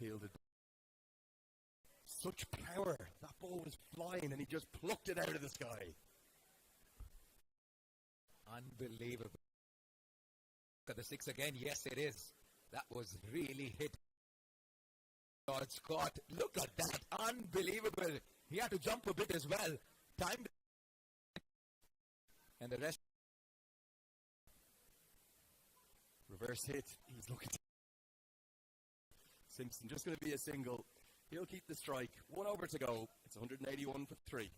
fielded. Such power. That ball was flying and he just plucked it out of the sky. Unbelievable. Look at the six again. Yes, it is. That was really hit. God, Scott, look at that. Unbelievable. He had to jump a bit as well. Time. And the rest. Reverse hit. He's looking. Simpson just going to be a single. He'll keep the strike. 1 over to go. It's 181 for 3.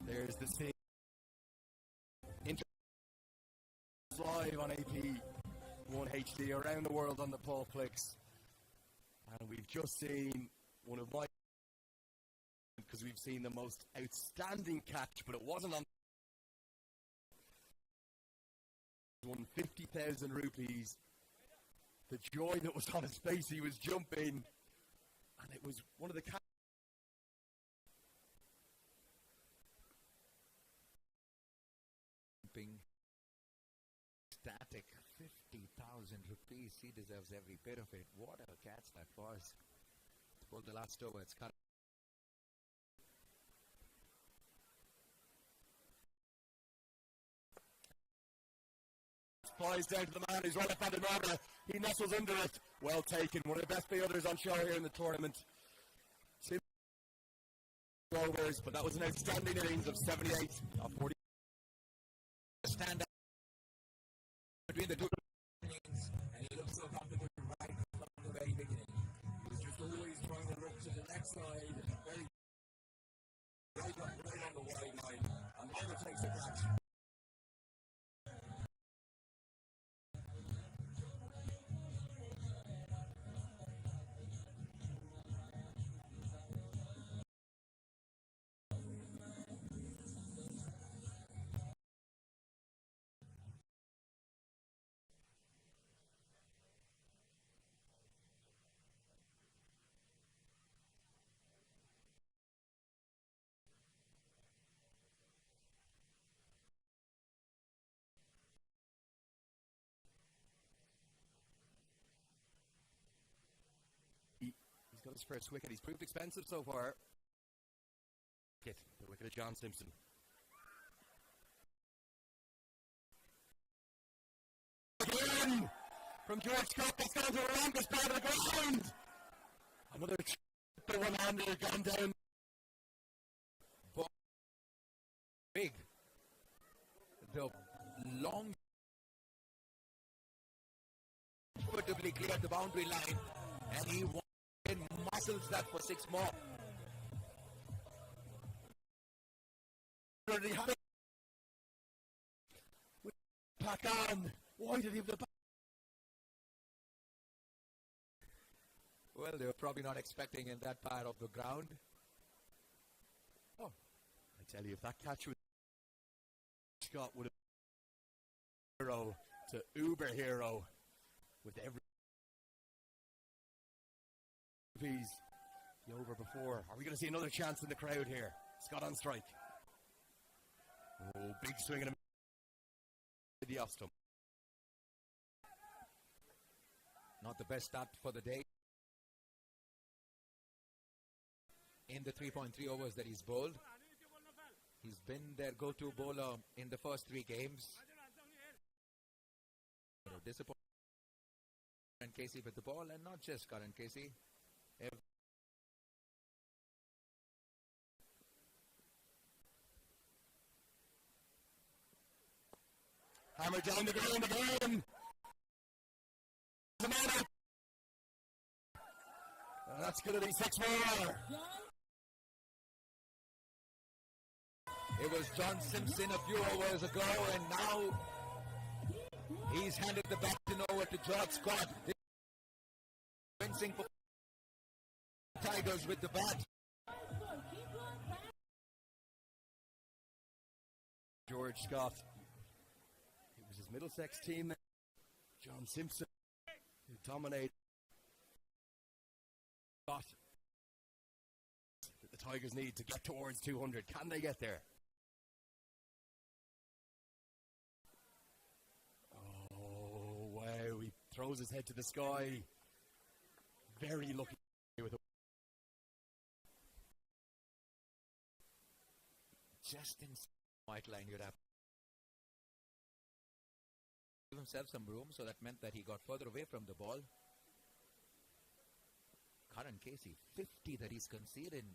There's the scene. Live on AP1 HD around the world on the NepalFlix. And we've just seen one of my, because we've seen the most outstanding catch, but it wasn't on. Won 50,000 rupees. The joy that was on his face, he was jumping, and it was one of the catches. Static, 50,000 rupees. He deserves every bit of it. What a catch that was. Pulled the last over. It's cut. Flies down to the man who's right up at the marker. He nestles under it. Well taken. One of the best fielders on show here in the tournament. Overs, but that was an outstanding innings of 78 of 40. Stand up between the two innings, and he looked so comfortable right from the very beginning. He was just always trying to look to the next side, very right on the wide line, and never takes a catch. He's got his first wicket. He's proved expensive so far. The wicket of John Simpson. Again from George Scott. That's gone to the longest part of the ground. Another one-hander gone down. Big. The long comfortably cleared the boundary line, and he muscles that for 6 more. Back on. Why did he have the back? Well, they were probably not expecting in that part of the ground. Oh, I tell you, if that catch was Scott would have hero to uber hero with every piece. The over before. Are we going to see another chance in the crowd here? Scott on strike. Oh, big swing and a the off stump. Not the best start for the day. In the 3.3 overs that he's bowled, he's been their go-to bowler in the first 3 games. Disappointed. Curran Casey with the ball, and not just Curran Casey. Hammer down the ground again. That's going to be 6 more. It was John Simpson a few overs ago, and now He's handed the baton over to George Scott. Fencing for Tigers with the bat. George Scott. It was his Middlesex team, John Simpson, who dominated. Scott. That the Tigers need to get towards 200. Can they get there? Oh, wow. He throws his head to the sky. Very lucky with a just in white line. You'd have give himself some room, so that meant that he got further away from the ball. Current Casey, 50 that he's conceded.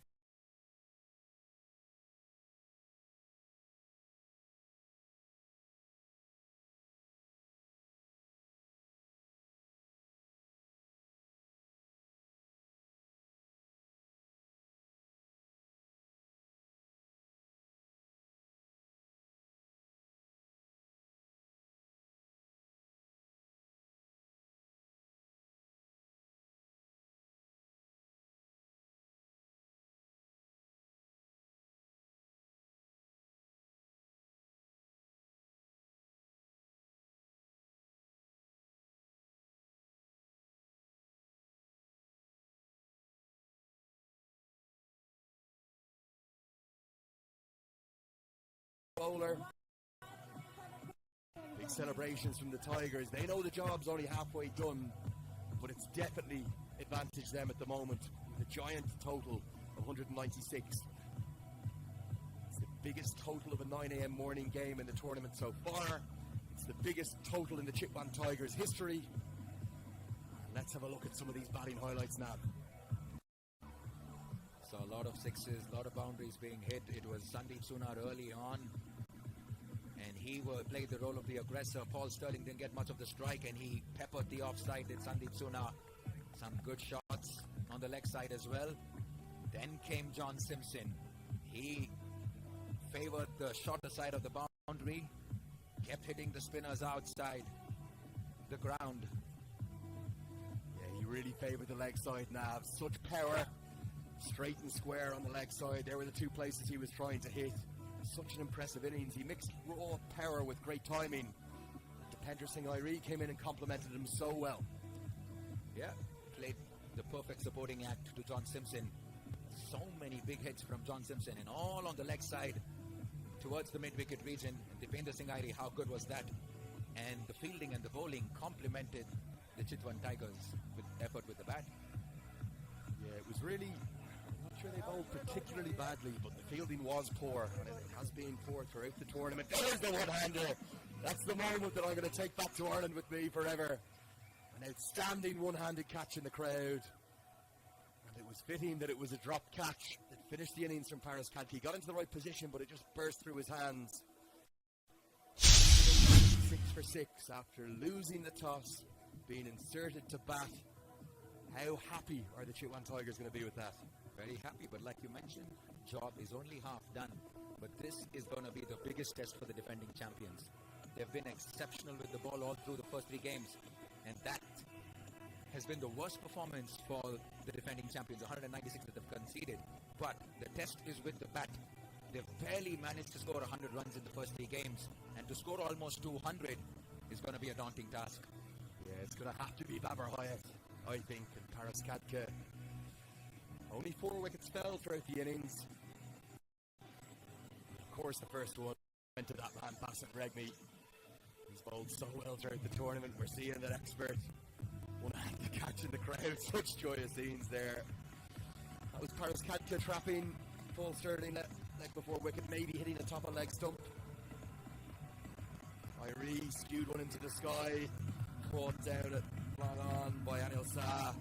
bowler. Big celebrations from the Tigers. They know the job's only halfway done, but it's definitely advantaged them at the moment with a giant total of 196. It's the biggest total of a 9 a.m. morning game in the tournament so far. It's the biggest total in the Chitwan Tigers history. Let's have a look at some of these batting highlights now. So a lot of sixes, a lot of boundaries being hit. It was Sandeep Sunar early on, and he played the role of the aggressor. Paul Sterling didn't get much of the strike, and he peppered the offside with Sandeep Sunar. Some good shots on the leg side as well. Then came John Simpson. He favored the shorter side of the boundary, kept hitting the spinners outside the ground. Yeah, he really favored the leg side now. Such power. Straight and square on the leg side. There were the two places he was trying to hit. Such an impressive innings. He mixed raw power with great timing. Dipendra Singh Airi came in and complimented him so well. Yeah, played the perfect supporting act to John Simpson. So many big hits from John Simpson, and all on the leg side towards the mid-wicket region. Dipendra Singh Airi, how good was that? And the fielding and the bowling complemented the Chitwan Tigers with effort with the bat. Yeah, it was really... sure they bowled particularly badly, but the fielding was poor, and it has been poor throughout the tournament. There's the one-hander. That's the moment that I'm going to take back to Ireland with me forever. An outstanding one-handed catch in the crowd, and it was fitting that it was a drop catch that finished the innings from Paris Kadki. He got into the right position, but it just burst through his hands. 6 for 6 after losing the toss, being inserted to bat. How happy are the Chitwan Tigers going to be with that? Very happy, but like you mentioned, job is only half done. But this is going to be the biggest test for the defending champions. They've been exceptional with the ball all through the first 3 games, and that has been the worst performance for the defending champions, 196 that they've conceded. But the test is with the bat. They've barely managed to score 100 runs in the first 3 games, and to score almost 200 is going to be a daunting task. Yeah, it's going to have to be Babar Hayat, I think, and Paris Kadki. Only 4 wickets fell throughout the innings. Of course, the first one went to that man, Bassett Regmi. He's bowled so well throughout the tournament. We're seeing that expert one-handed catch in the crowd. Such joyous scenes there. That was Paris Kadki trapping Paul Sterling leg before wicket, maybe hitting the top of leg stump. Irie skewed one into the sky, caught down at long on by Anil Shah.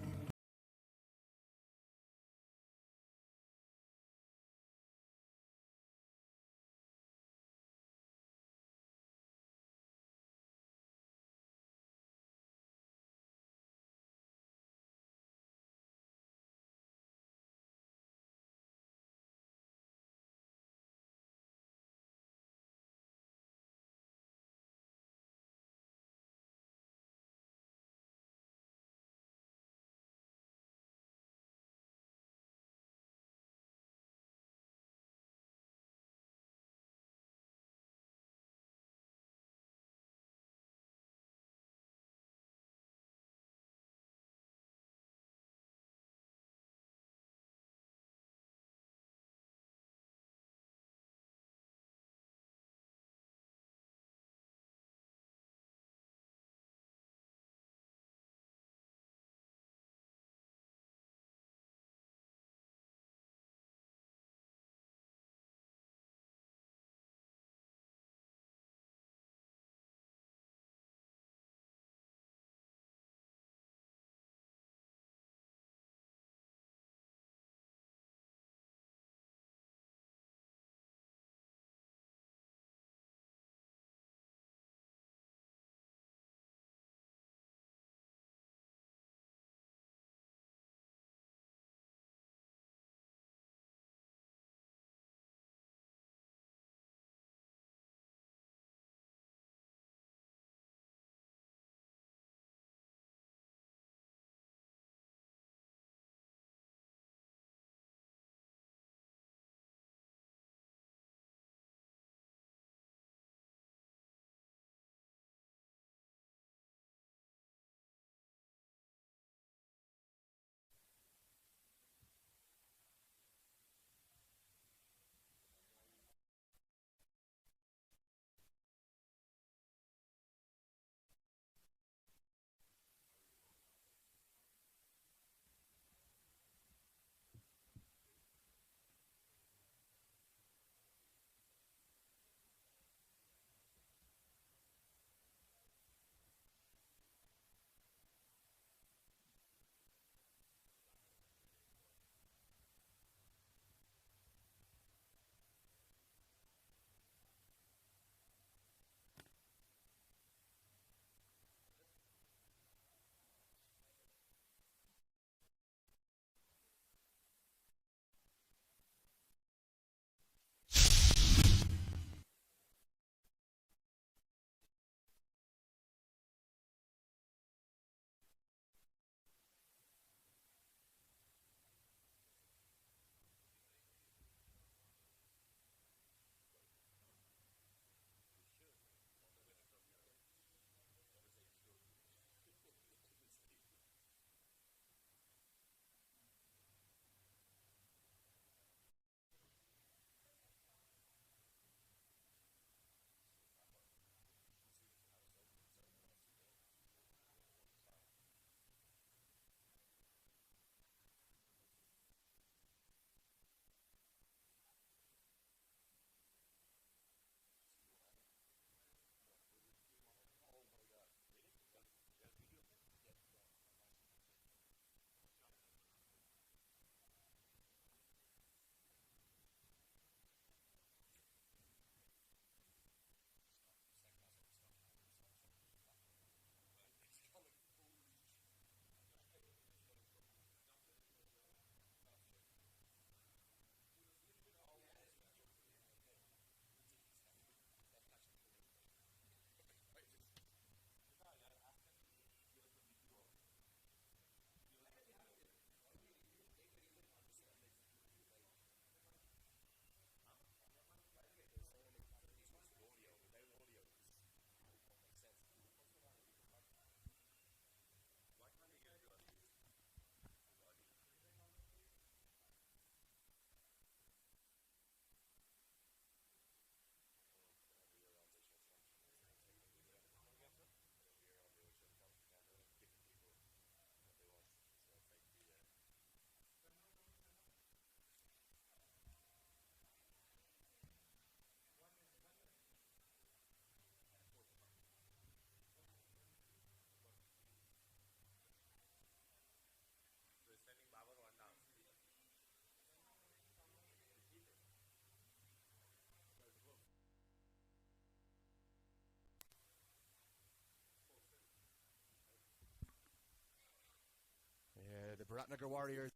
Biratnagar Warriors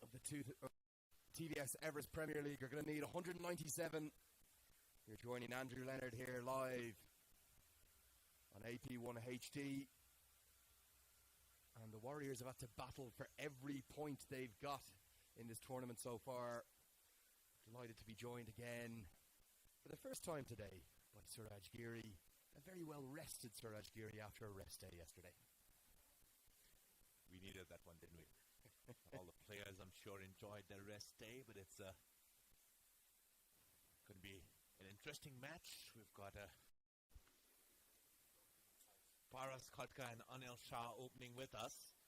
of the TVS Everest Premier League are going to need 197. You're joining Andrew Leonard here live on AP1 HD. And the Warriors have had to battle for every point they've got in this tournament so far. Delighted to be joined again for the first time today by Suraj Giri, a very well rested Suraj Giri after a rest day yesterday. We needed that one, didn't we? All the players, I'm sure, enjoyed their rest day, but it's going to be an interesting match. We've got Paras Khatka and Anil Shah opening with us.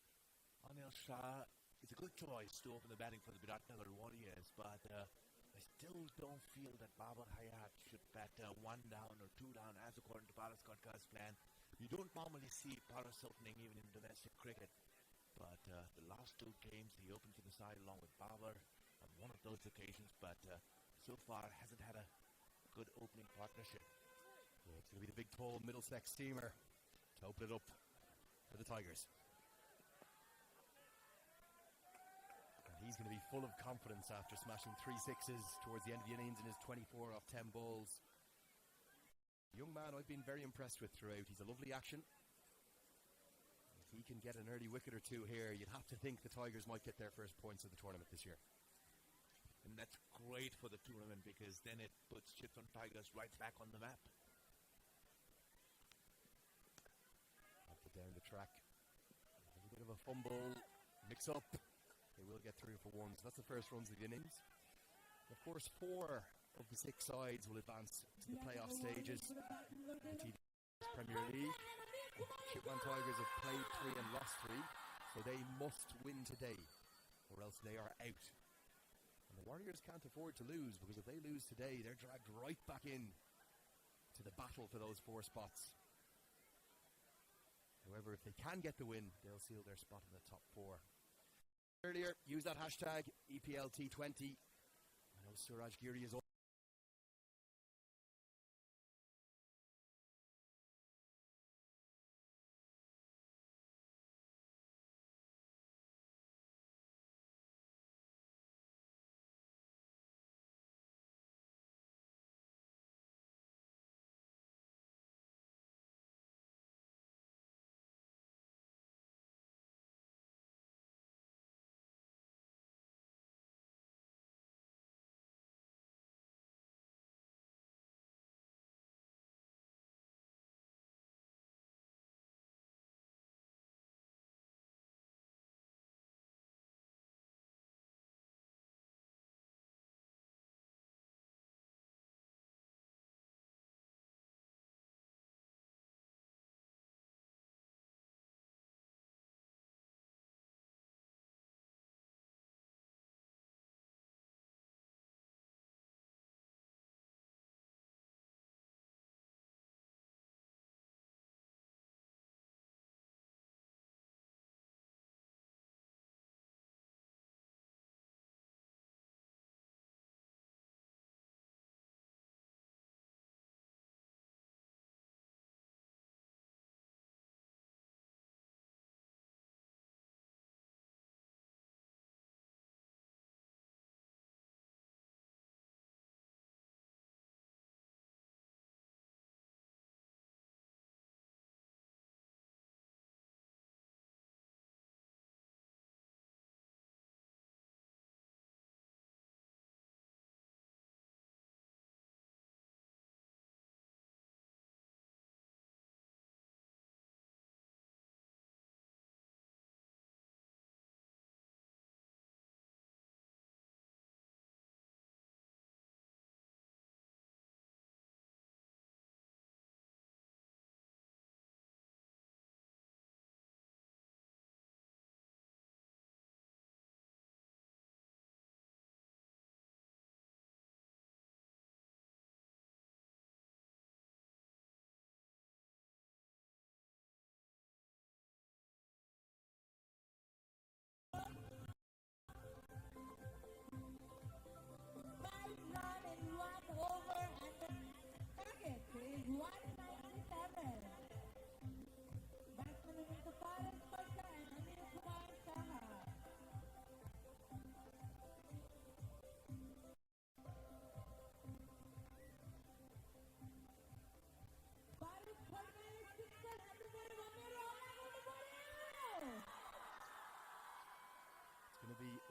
Anil Shah is a good choice to open the batting for the Biratnagar Warriors, but I still don't feel that Babar Hayat should bat 1 down or 2 down as according to Paras Khatka's plan. You don't normally see Paras opening even in domestic cricket, but the last 2 games he opened for the side along with Babar on one of those occasions, but so far hasn't had a good opening partnership. Yeah, it's going to be the big tall Middlesex steamer to open it up for the Tigers. And he's going to be full of confidence after smashing 3 sixes towards the end of the innings in his 24 off 10 balls. Young man I've been very impressed with throughout. He's a lovely action. If he can get an early wicket or 2 here, you'd have to think the Tigers might get their first points of the tournament this year. And that's great for the tournament because then it puts Chitwan Tigers right back on the map. Up and down the track. A little bit of a fumble, mix up. They will get through for 1, so that's the first runs of the innings. Of course, 4 of the 6 sides will advance to the playoff stages of the TVS Premier League. Chitwan Tigers have played 3 and lost 3, so they must win today, or else they are out. And the Warriors can't afford to lose, because if they lose today, they're dragged right back in to the battle for those 4 spots. However, if they can get the win, they'll seal their spot in the top 4. Earlier, use that hashtag EPLT20. I know Suraj Giri is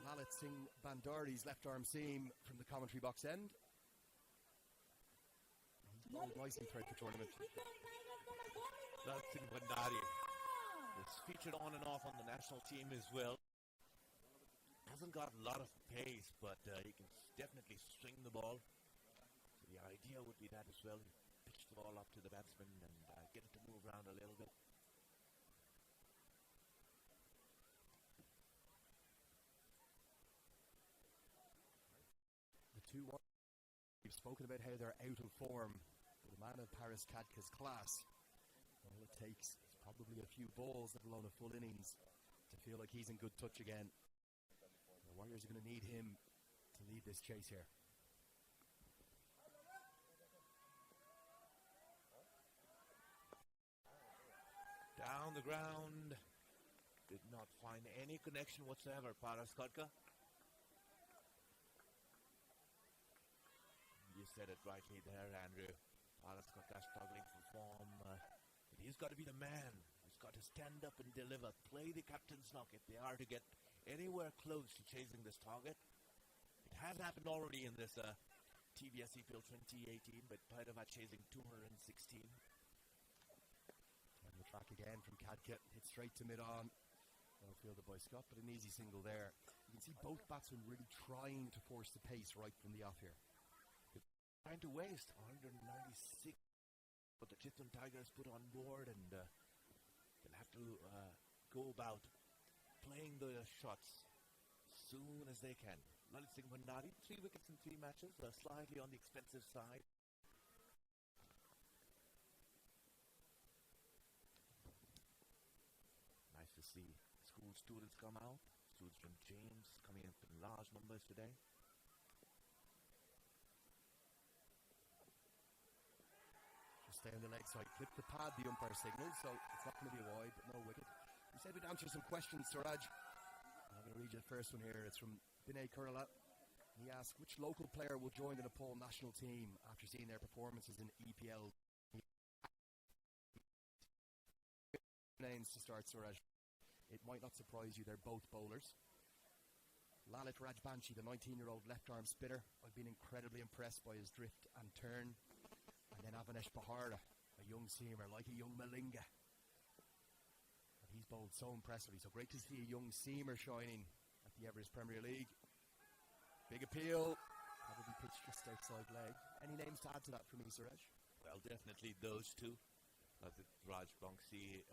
Lalit Singh Bandari's left arm seam from the commentary box end. He's bowled nicely throughout the tournament. Lalit Singh Bandari is featured on and off on the national team as well. Hasn't got a lot of pace, but he can definitely swing the ball. So the idea would be that as well. Pitch the ball up to the batsman and get it to move around a little bit. The 2-1. We've spoken about how they're out of form. But the man of Paris Kadka's class, all it takes is probably a few balls, let alone a full innings, to feel like he's in good touch again. The Warriors are going to need him to lead this chase here. Down the ground. Did not find any connection whatsoever, Paras Kadka. You said it rightly there, Andrew. Paras Kadka struggling for form. But he's got to be the man. He's got to stand up and deliver. Play the captain's knock if they are to get anywhere close to chasing this target. It has happened already in this TVS EPL 2018, but Paidavat chasing 216. And the track again from Kadka. Hit straight to mid-on. Well fielded by Scott, but an easy single there. You can see both batsmen really trying to force the pace right from the off here. Trying to waste 196, but the Chitwan Tigers put on board, and they'll have to go about playing the shots soon as they can. Lalit Singh Bandari, 3 wickets in 3 matches, slightly on the expensive side. Nice to see school students come out. Students from James coming up in large numbers today. Stay on the leg side, clip the pad, the umpire signal, so it's not going to be a wide, but no wicket. We said we'd answer some questions, Suraj. I'm going to read you the first one here. It's from Binay Kurla. He asked, which local player will join the Nepal national team after seeing their performances in EPL? Names to start, Suraj. It might not surprise you, they're both bowlers. Lalit Rajbanshi, the 19-year-old left-arm spinner. I've been incredibly impressed by his drift and turn. And then Avinash Bahara, a young seamer, like a young Malinga. And he's bowled so impressively. So great to see a young seamer shining at the Everest Premier League. Big appeal. Probably pitched just outside leg. Any names to add to that for me, Suraj? Well, definitely those two. Raj Banksy,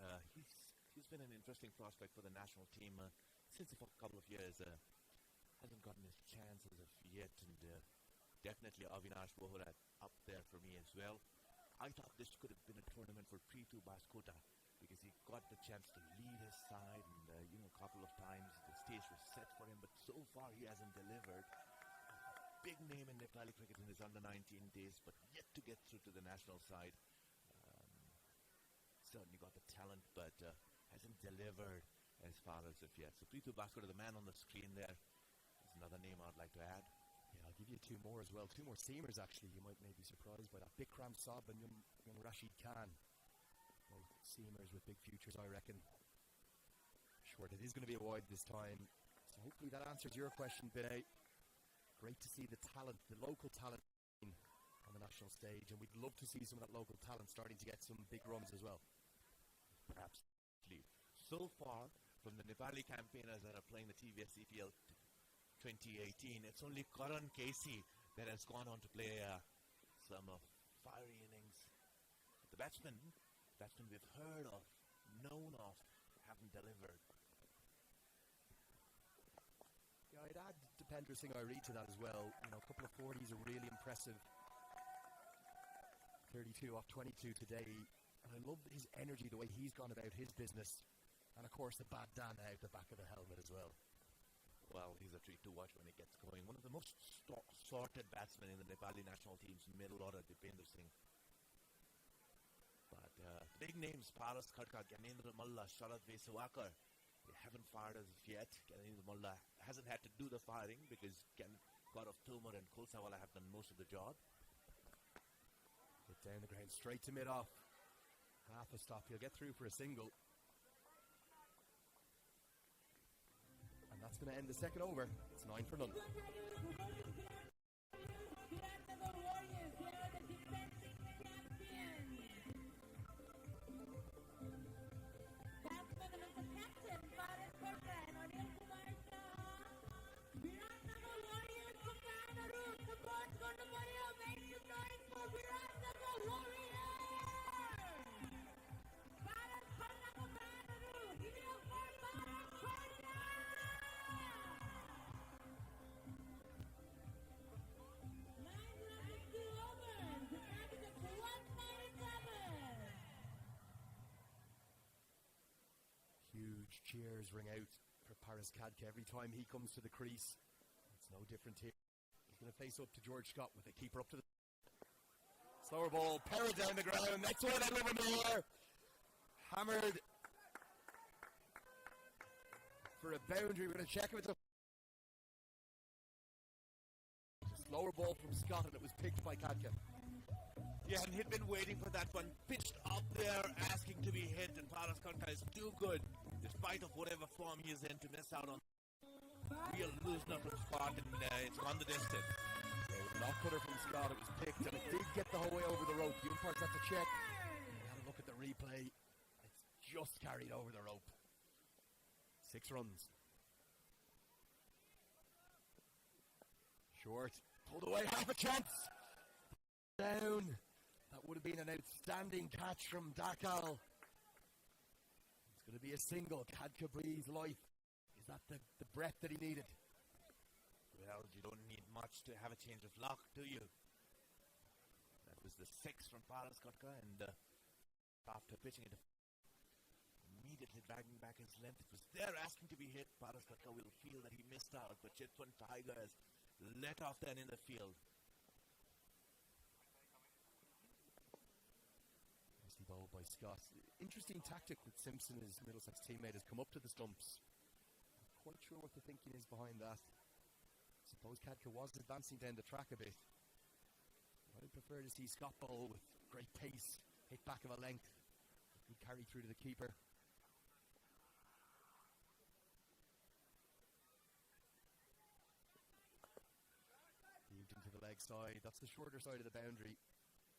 he's been an interesting prospect for the national team since a couple of years. Hasn't gotten his chances of yet, and definitely Avinash Bohra up there for me as well. I thought this could have been a tournament for Preetu Baskota because he got the chance to lead his side, and a couple of times the stage was set for him, but so far he hasn't delivered. Big name in Nepali cricket in his under-19 days, but yet to get through to the national side. Certainly got the talent, but hasn't delivered as far as of yet. So Preetu Baskota, the man on the screen there, is another name I'd like to add. Yeah, I'll give you 2 more as well. 2 more seamers, actually. You might be surprised by that. Bikram Saab and young Rashid Khan. Both seamers with big futures, I reckon. Short, it is going to be a wide this time. So hopefully that answers your question, Binay. Great to see the talent, the local talent on the national stage. And we'd love to see some of that local talent starting to get some big runs as well. Perhaps. So far, from the Nepali campaigners that are playing the TVS EPL 2018, it's only Karan Casey that has gone on to play some fiery innings. The batsmen we've heard of, known of, haven't delivered. Yeah, I'd add Dipender Singh Airi to that as well. A couple of 40s are really impressive. 32 off 22 today. And I love his energy, the way he's gone about his business. And of course the bandana out the back of the helmet as well. Well, he's a treat to watch when he gets going. One of the most sorted batsmen in the Nepali national team's middle order, Dipender Singh. But big names, Paras Khadka, Gyanendra Malla, Sharad Vesawakar, they haven't fired as of yet. Gyanendra Malla hasn't had to do the firing because God of Tomar and Kulsawala have done most of the job. Hit down the ground, straight to mid-off. Half a stop, he'll get through for a single. And That's going to end the second over. It's 9 for none. Huge cheers ring out for Paris Kadka every time he comes to the crease. It's no different here. He's going to face up to George Scott with the keeper up to the slower ball, Perra down the ground. That's where that over there. Hammered for a boundary. We're going to check it with the slower ball from Scott, and it was picked by Kadka. Yeah, and he'd been waiting for that one, pitched up there, asking to be hit, and Paras Kadka is too good, despite of whatever form he is in, to miss out on real loosener from Scott, and it's gone the distance. It was an off-cutter from Scott, it was picked, and it did get the whole way over the rope. The umpires had to check. We had a look at the replay. It's just carried over the rope. 6 runs. Short, pulled away, half a chance. Down. That would have been an outstanding catch from Dakal. It's going to be a single. Kadka breathes life. Is that the breath that he needed? Well, you don't need much to have a change of luck, do you? That was the 6 from Paras Kadka, and after pitching it, immediately dragging back his length, it was there asking to be hit. Paras Kadka will feel that he missed out, but Chitwan Tigers let off then in the field. Bowled by Scott. Interesting tactic that Simpson, his Middlesex teammate, has come up to the stumps. Not quite sure what the thinking is behind that. I suppose Kadka was advancing down the track a bit. I would prefer to see Scott bowl with great pace, hit back of a length. Good carry through to the keeper. Moved into the leg side. That's the shorter side of the boundary.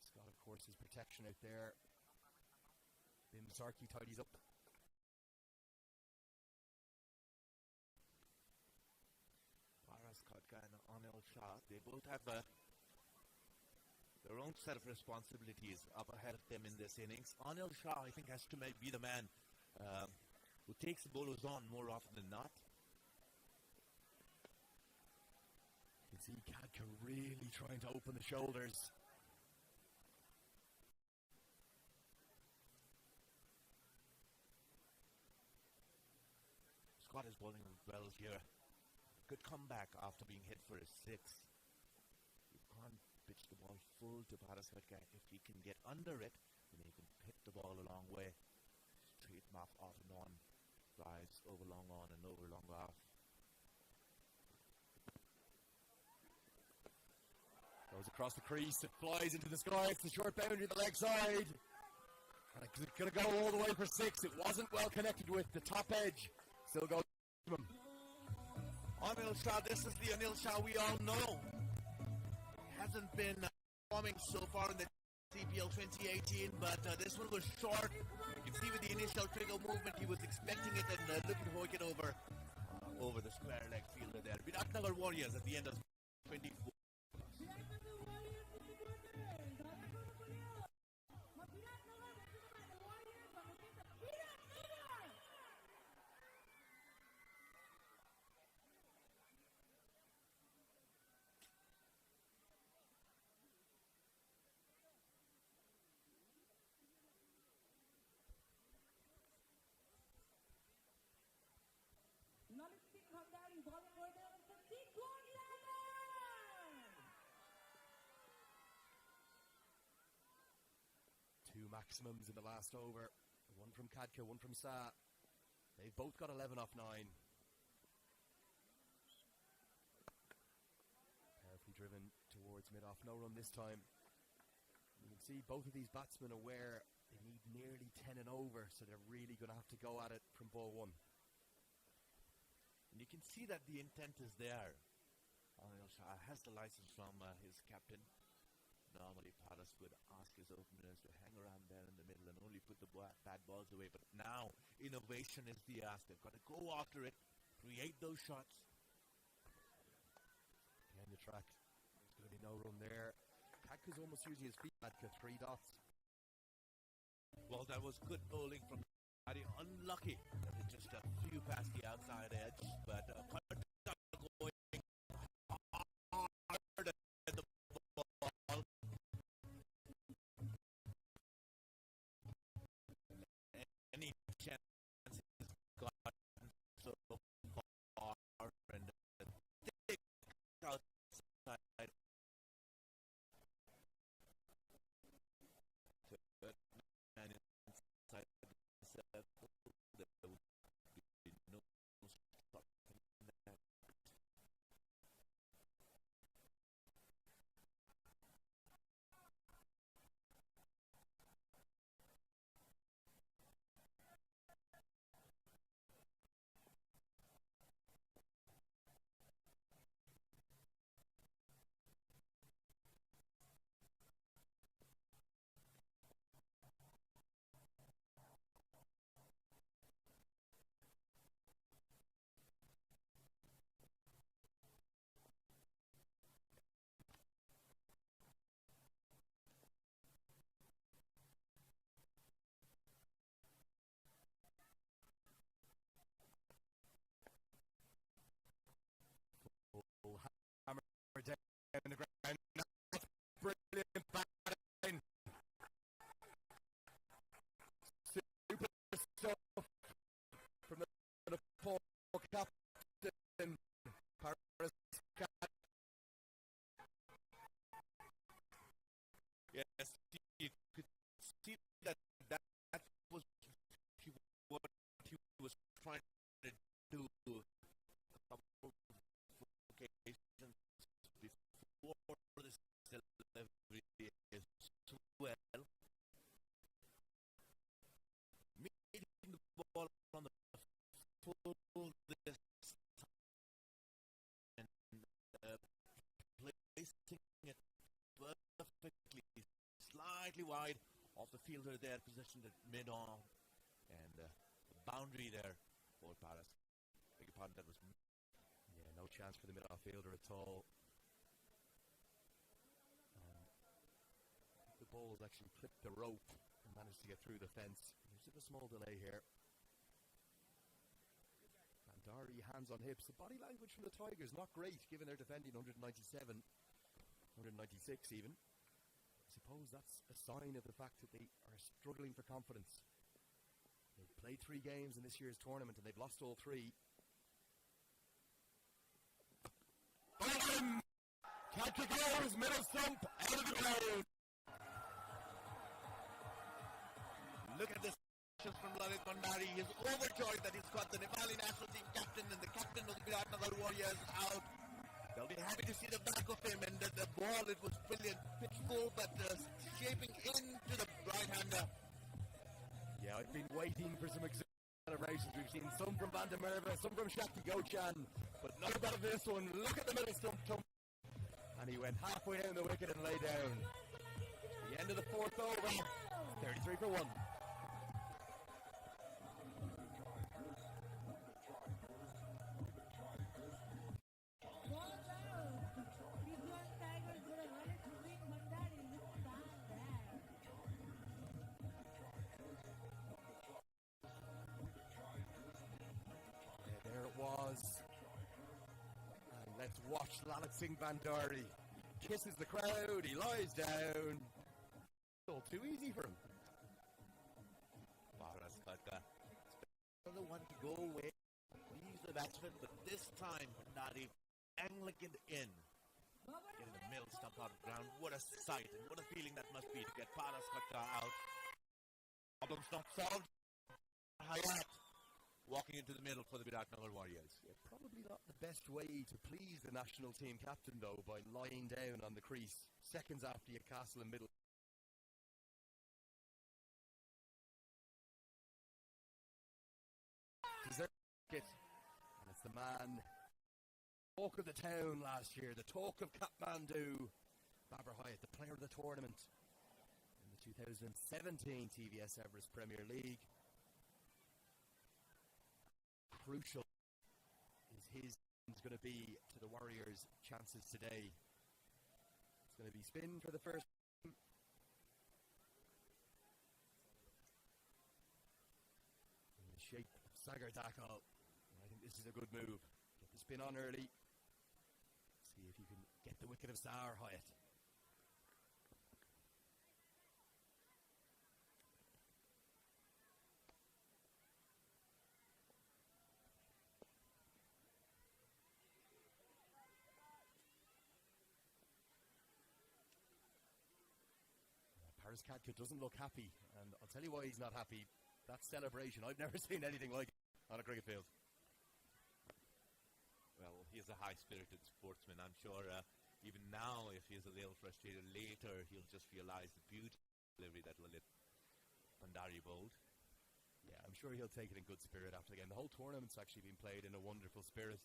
Scott, of course, his protection out there. Bim Sarki tidies up. Paras Kadka and Anil Shah, they both have their own set of responsibilities up ahead of them in this innings. Anil Shah, I think, has to be the man who takes the bowlers on more often than not. You can see Kadka really trying to open the shoulders. Scott is bowling well here. Good comeback after being hit for a 6. You can't pitch the ball full to Paras Kadka. If he can get under it, then he can hit the ball a long way. Straight off and on. Drives over long on and over long off. Goes across the crease, it flies into the sky, it's the short boundary, the leg side. And it's going to go all the way for 6. It wasn't well connected with the top edge. Still goes to him. Anil Shah, this is the Anil Shah we all know. Hasn't been performing so far in the EPL 2018, but this one was short. You can see with the initial trigger movement, he was expecting it and looking to hook it over the square leg fielder there. Biratnagar Warriors at the end of 24. Two maximums in the last over. One from Kadka, one from Sa. They've both got 11 off 9. Powerfully driven towards mid-off. No run this time. You can see both of these batsmen aware they need nearly 10 and over, so they're really going to have to go at it from ball 1. And you can see that the intent is there. Anil Shah has the license from his captain. Normally, Paras would ask his openers to hang around there in the middle and only put the bad balls away. But now, innovation is the ask. They've got to go after it, create those shots. Behind the track. There's going to be no run there. Kaku's almost using his feet at 3 dots. Well, that was good bowling from Adi. Unlucky that it's just a few past the outside edge. But going hard at the ball. Any chance he's gotten so far and thick outside. And inside the circle, there would be no stopping that. Hammer down in the ground. That's brilliant batting. Super stuff from the Nepal captain. Paras Kat. Yes, you could see that was what he was trying to do a couple of occasions before this delivery as well. Meeting the ball on the full this and placing it perfectly, slightly wide off the fielder there, positioned at mid-on, and the boundary there for Paras. Beg your pardon, that was No chance for the mid-off fielder at all. The ball has actually clipped the rope and managed to get through the fence. There's a small delay here. Bandari, hands on hips. The body language from the Tigers, not great, given they're defending 197, 196 even. I suppose that's a sign of the fact that they are struggling for confidence. They've played 3 games in this year's tournament and they've lost all 3. Can't kick goes, middle stump, out of the ground. Look at this from Lalit Bandari. He's overjoyed that he's got the Nepali national team captain and the captain of the Biratnagar Warriors out. They'll be happy to see the back of him, and the ball, it was brilliant. Pitch full, but shaping into the right-hander. Yeah, I've been waiting for some accelerations. We've seen some from Van der Merwe, some from Shakti Gochan, but none of this one. Look at the middle stump. And he went halfway down the wicket and lay down. The end of the 4th over, 33 for 1. There it was. And let's watch Lalit Singh Bandari. He kisses the crowd, he lies down. All too easy for him. Paras Khatka. The one to go away. He's the batsman, but this time Bandari angling it in. Getting the middle stump out of the ground. What a sight and what a feeling that must be to get Paras Khatka out. Problem not solved. Hayat walking into the middle for the Biratnagar Warriors. Yeah, probably not the best way to please the national team captain, though, by lying down on the crease seconds after you castle in middle. Deserve it. And it's the man, talk of the town last year, the talk of Kathmandu, Babar Hayat, the player of the tournament in the 2017 TVS Everest Premier League. Crucial is going to be to the Warriors' chances today. It's going to be spin for the first time. In the shape of Sagar Dakal. I think this is a good move. Get the spin on early. See if you can get the wicket of Babar Hayat. Paris Kadka doesn't look happy, and I'll tell you why he's not happy. That celebration, I've never seen anything like it on a cricket field. Well, he's a high-spirited sportsman. I'm sure even now, if he's a little frustrated later, he'll just realize the beauty delivery that Lalit Bhandari bowled. Yeah, I'm sure he'll take it in good spirit after the game. The whole tournament's actually been played in a wonderful spirit.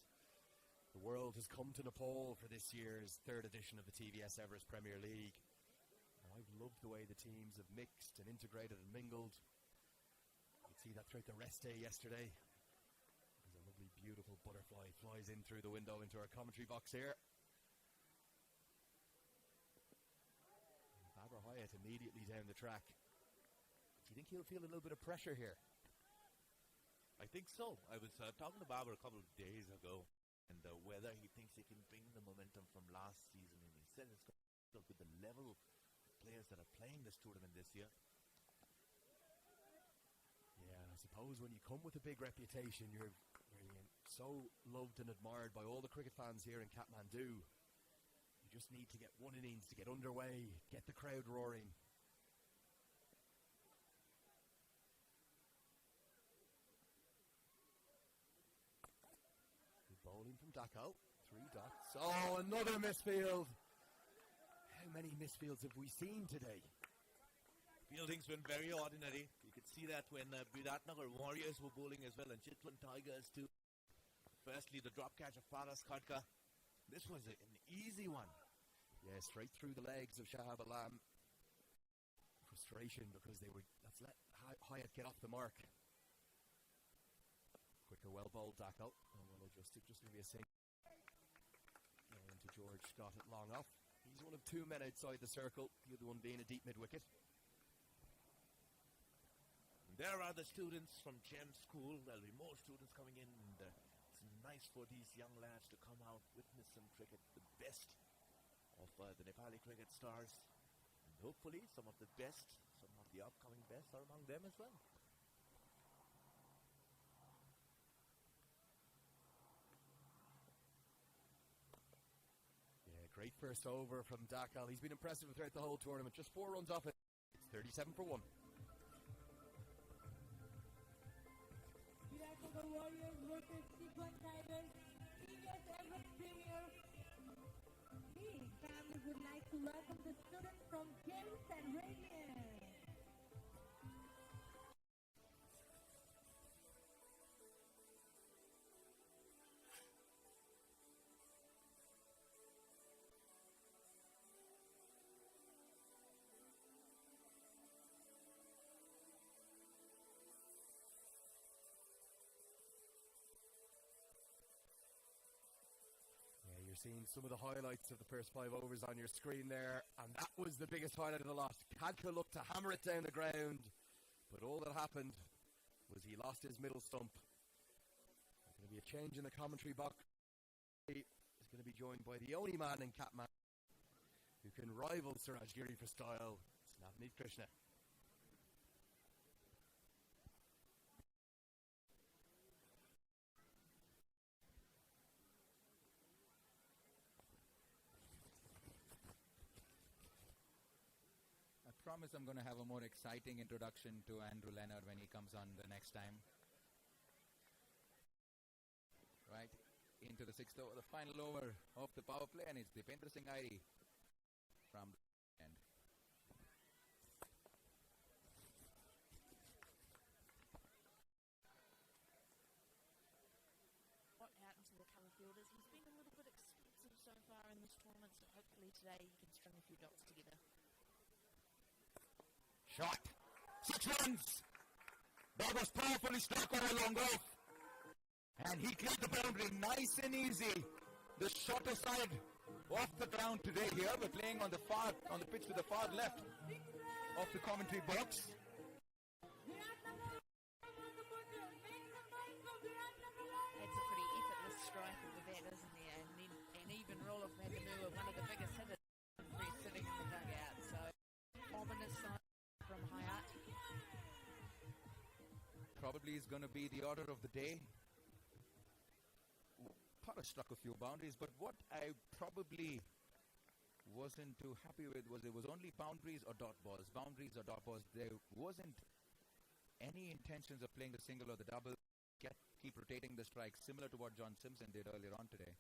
The world has come to Nepal for this year's third edition of the TVS Everest Premier League. I've loved the way the teams have mixed and integrated and mingled. You could see that throughout the rest day yesterday. There's a lovely, beautiful butterfly flies in through the window into our commentary box here. And Babar Hayat immediately down the track. Do you think he'll feel a little bit of pressure here? I think so. I was talking to Babar a couple of days ago, and whether he thinks he can bring the momentum from last season, and he said it's going to look with the level players that are playing this tournament this year. Yeah, I suppose when you come with a big reputation, you're so loved and admired by all the cricket fans here in Kathmandu. You just need to get one innings to get underway, get the crowd roaring. Good bowling from Dakal, 3 dots. Oh, another misfield. How many misfields have we seen today? Fielding's been very ordinary. You could see that when Biratnagar Warriors were bowling as well, and Chitwan Tigers too. Firstly, the drop catch of Faraz Khadka. This was an easy one. Yeah, straight through the legs of Shahab Alam. Frustration because let's let Hayat get off the mark. Quicker, well bowled Dakal. And well adjusted, just going to be a single. Into George got it long off. He's one of 2 men outside the circle, the other one being a deep mid-wicket. There are the students from Gem School. There'll be more students coming in, and it's nice for these young lads to come out, witness some cricket, the best of the Nepali cricket stars. And hopefully some of the best, some of the upcoming best are among them as well. Great first over from Dakal. He's been impressive throughout the whole tournament. Just 4 runs off it. It's 37 for 1. Biratnagar Warriors versus Chitwan Tigers, TVS Everest Premier League. Families would like to welcome the students from James and Radiant. Seeing some of the highlights of the first 5 overs on your screen there, and that was the biggest highlight of the lot. Kadka looked to hammer it down the ground, but all that happened was he lost his middle stump. There's going to be a change in the commentary box. He's going to be joined by the only man in Kathmandu who can rival Suraj Giri for style. It's Navneet Krishna. I promise I'm going to have a more exciting introduction to Andrew Leonard when he comes on the next time. Right, into the 6th over, the final over of the power play, and it's Dipendra Singh Airi from the end. this tournament, so hopefully today you can string a few dots together. Shot. 6 runs. That was powerfully struck on a long off. And he cleared the boundary nice and easy. The shorter side off the ground today here. We're playing on the pitch to the far left of the commentary box. That's a pretty effortless strike of the bat, isn't there? And then an even roll of Matamua, one of the biggest hitters sitting in the dugout. So ominous sign from Hayat. Probably is going to be the order of the day. Para struck a few boundaries, but what I probably wasn't too happy with was it was only boundaries or dot balls. Boundaries or dot balls. There wasn't any intentions of playing the single or the double. Keep rotating the strike, similar to what John Simpson did earlier on today.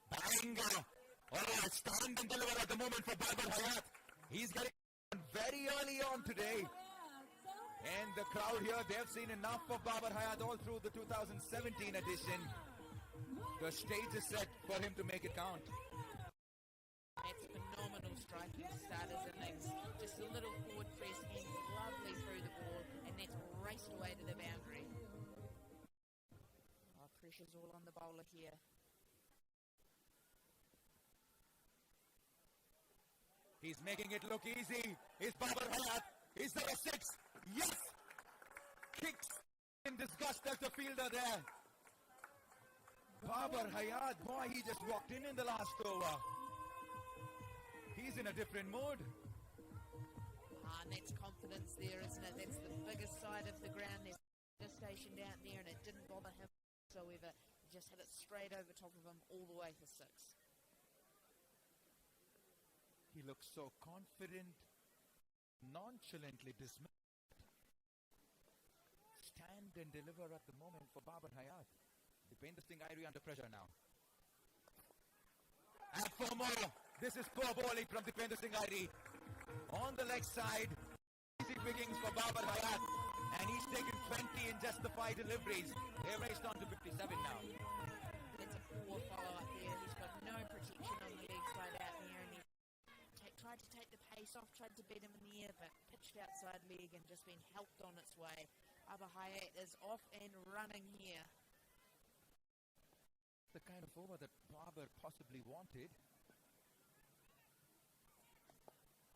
Bang! Oh, stand and deliver at the moment for Babar Hayat. He's getting very early on today. And the crowd here, they've seen enough of Babar Hayat all through the 2017 edition. The stage is set for him to make it count. That's phenomenal striking to start his innings. Just a little forward press, hands lovely through the ball, and that's raced away to the boundary. Oh, pressure's all on the bowler here. He's making it look easy. Is Babar Hayat. Is there a 6? Yes! Kicks in disgust as the fielder there. Babar Hayat, boy, he just walked in the last over. He's in a different mood. And that's confidence there, isn't it? That's the biggest side of the ground. There's a stationed out there, and it didn't bother him whatsoever. He just hit it straight over top of him all the way for 6. He looks so confident, nonchalantly dismissed. Stand and deliver at the moment for Babar Hayat. Dipendra Singh Airi under pressure now. And for more, this is poor bowling from Dipendra Singh Airi. On the leg side, easy pickings for Babar Hayat. And he's taken 20 in just the 5 deliveries. They're raced on to 57 now. That's a poor follow-up there. He's got no protection on the leg side out there, and he tried to take the pace off, tried to beat him in the air, but pitched outside leg and just been helped on its way. Babar Hayat is off and running here. The kind of over that Babar possibly wanted.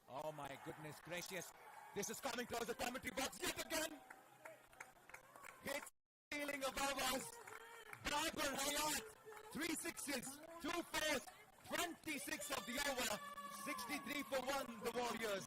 Oh my goodness gracious. This is coming close to the commentary box yet again. Hit stealing of Babar's. Babar Hayat. 3 6s, 2 4s, 26 of the over. 63 for 1, the Warriors.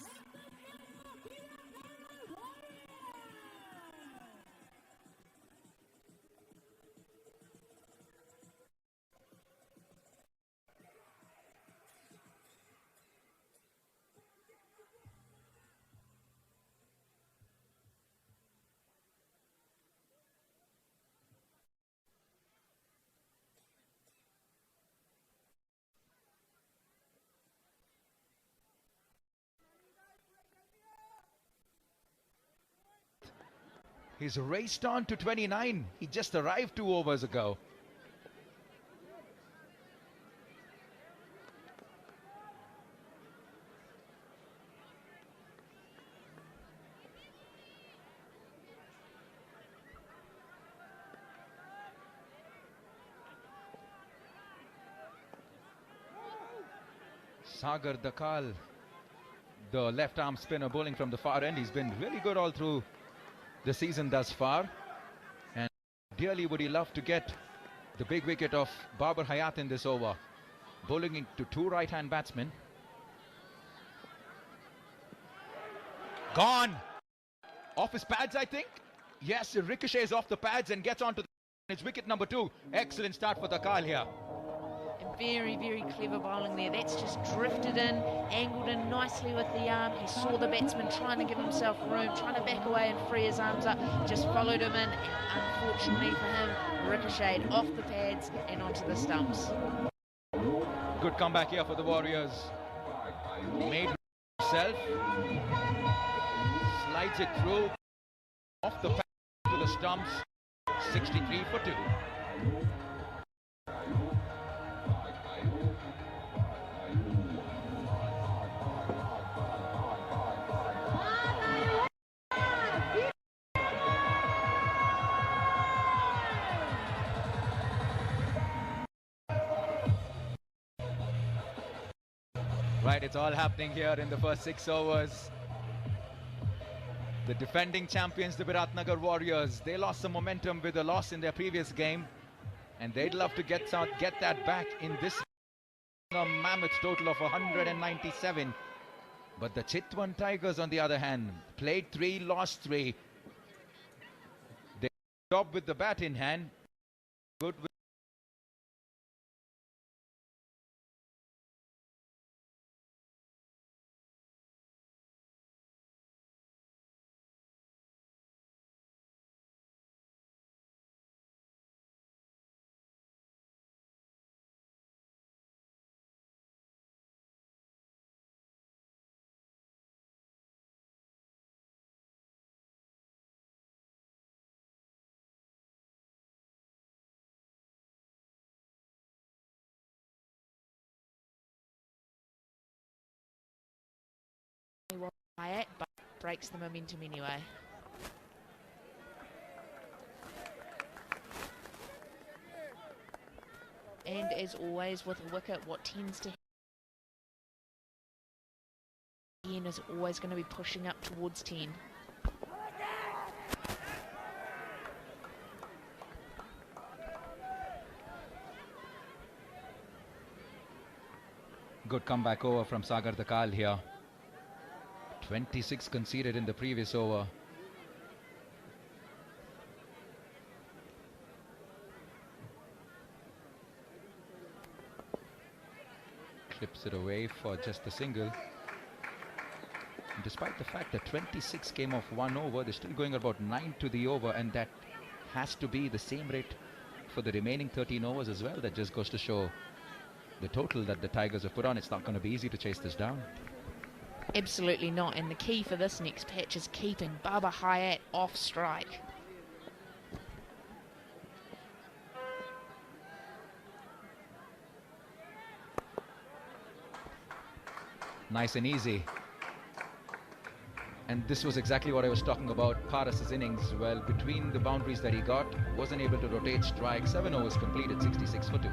He's raced on to 29. He just arrived 2 overs ago. Sagar Dakal, the left arm spinner bowling from the far end. He's been really good all through the season thus far, and dearly would he love to get the big wicket of Babar Hayat in this over, bowling into 2 right-hand batsmen. Gone off his pads, I think. Yes, it ricochets off the pads and gets onto it's wicket number 2. Excellent start for Dakal here. And very, very clever bowling there. That's just drifted in, angled in nicely with the arm. He saw the batsman trying to give himself room, trying to back away and free his arms up. Just followed him in, and unfortunately for him, ricocheted off the pads and onto the stumps. Good comeback here for the Warriors. Made himself, slides it through, off the pad to the stumps. 63 for 2. Right, it's all happening here in the first 6 overs. The defending champions, the Biratnagar Warriors, they lost some momentum with a loss in their previous game, and they'd love to get that back in this mammoth total of 197. But the Chitwan Tigers, on the other hand, played 3, lost 3. They job with the bat in hand. Good. Hayat, but breaks the momentum anyway. And as always with a wicket, what tends to happen is always going to be pushing up towards 10. Good comeback over from Sagar Dakal here. 26 conceded in the previous over. Clips it away for just a single. And despite the fact that 26 came off 1 over, they're still going about 9 to the over, and that has to be the same rate for the remaining 13 overs as well. That just goes to show the total that the Tigers have put on. It's not going to be easy to chase this down. Absolutely not, and the key for this next patch is keeping Babar Hayat off strike. Nice and easy. And this was exactly what I was talking about. Paras's innings, well, between the boundaries that he got, wasn't able to rotate strike. 7 overs completed, 66 for 2.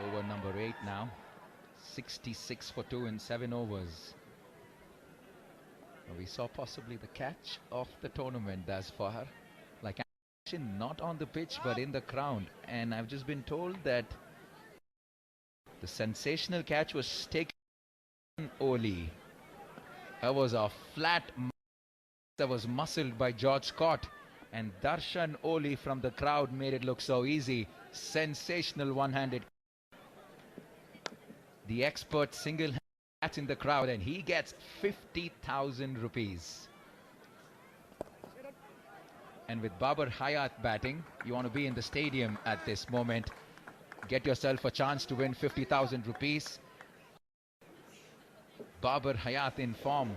Over number 8 now. 66 for 2 in 7 overs. We saw possibly the catch of the tournament thus far. Like action not on the pitch but in the ground. And I've just been told that the sensational catch was taken Oli. That was a flat that was muscled by George Scott. And Darshan Oli from the crowd made it look so easy. Sensational one-handed. The expert single catch in the crowd, and he gets 50,000 rupees. And with Babar Hayat batting, you want to be in the stadium at this moment. Get yourself a chance to win 50,000 rupees. Babar Hayat in form.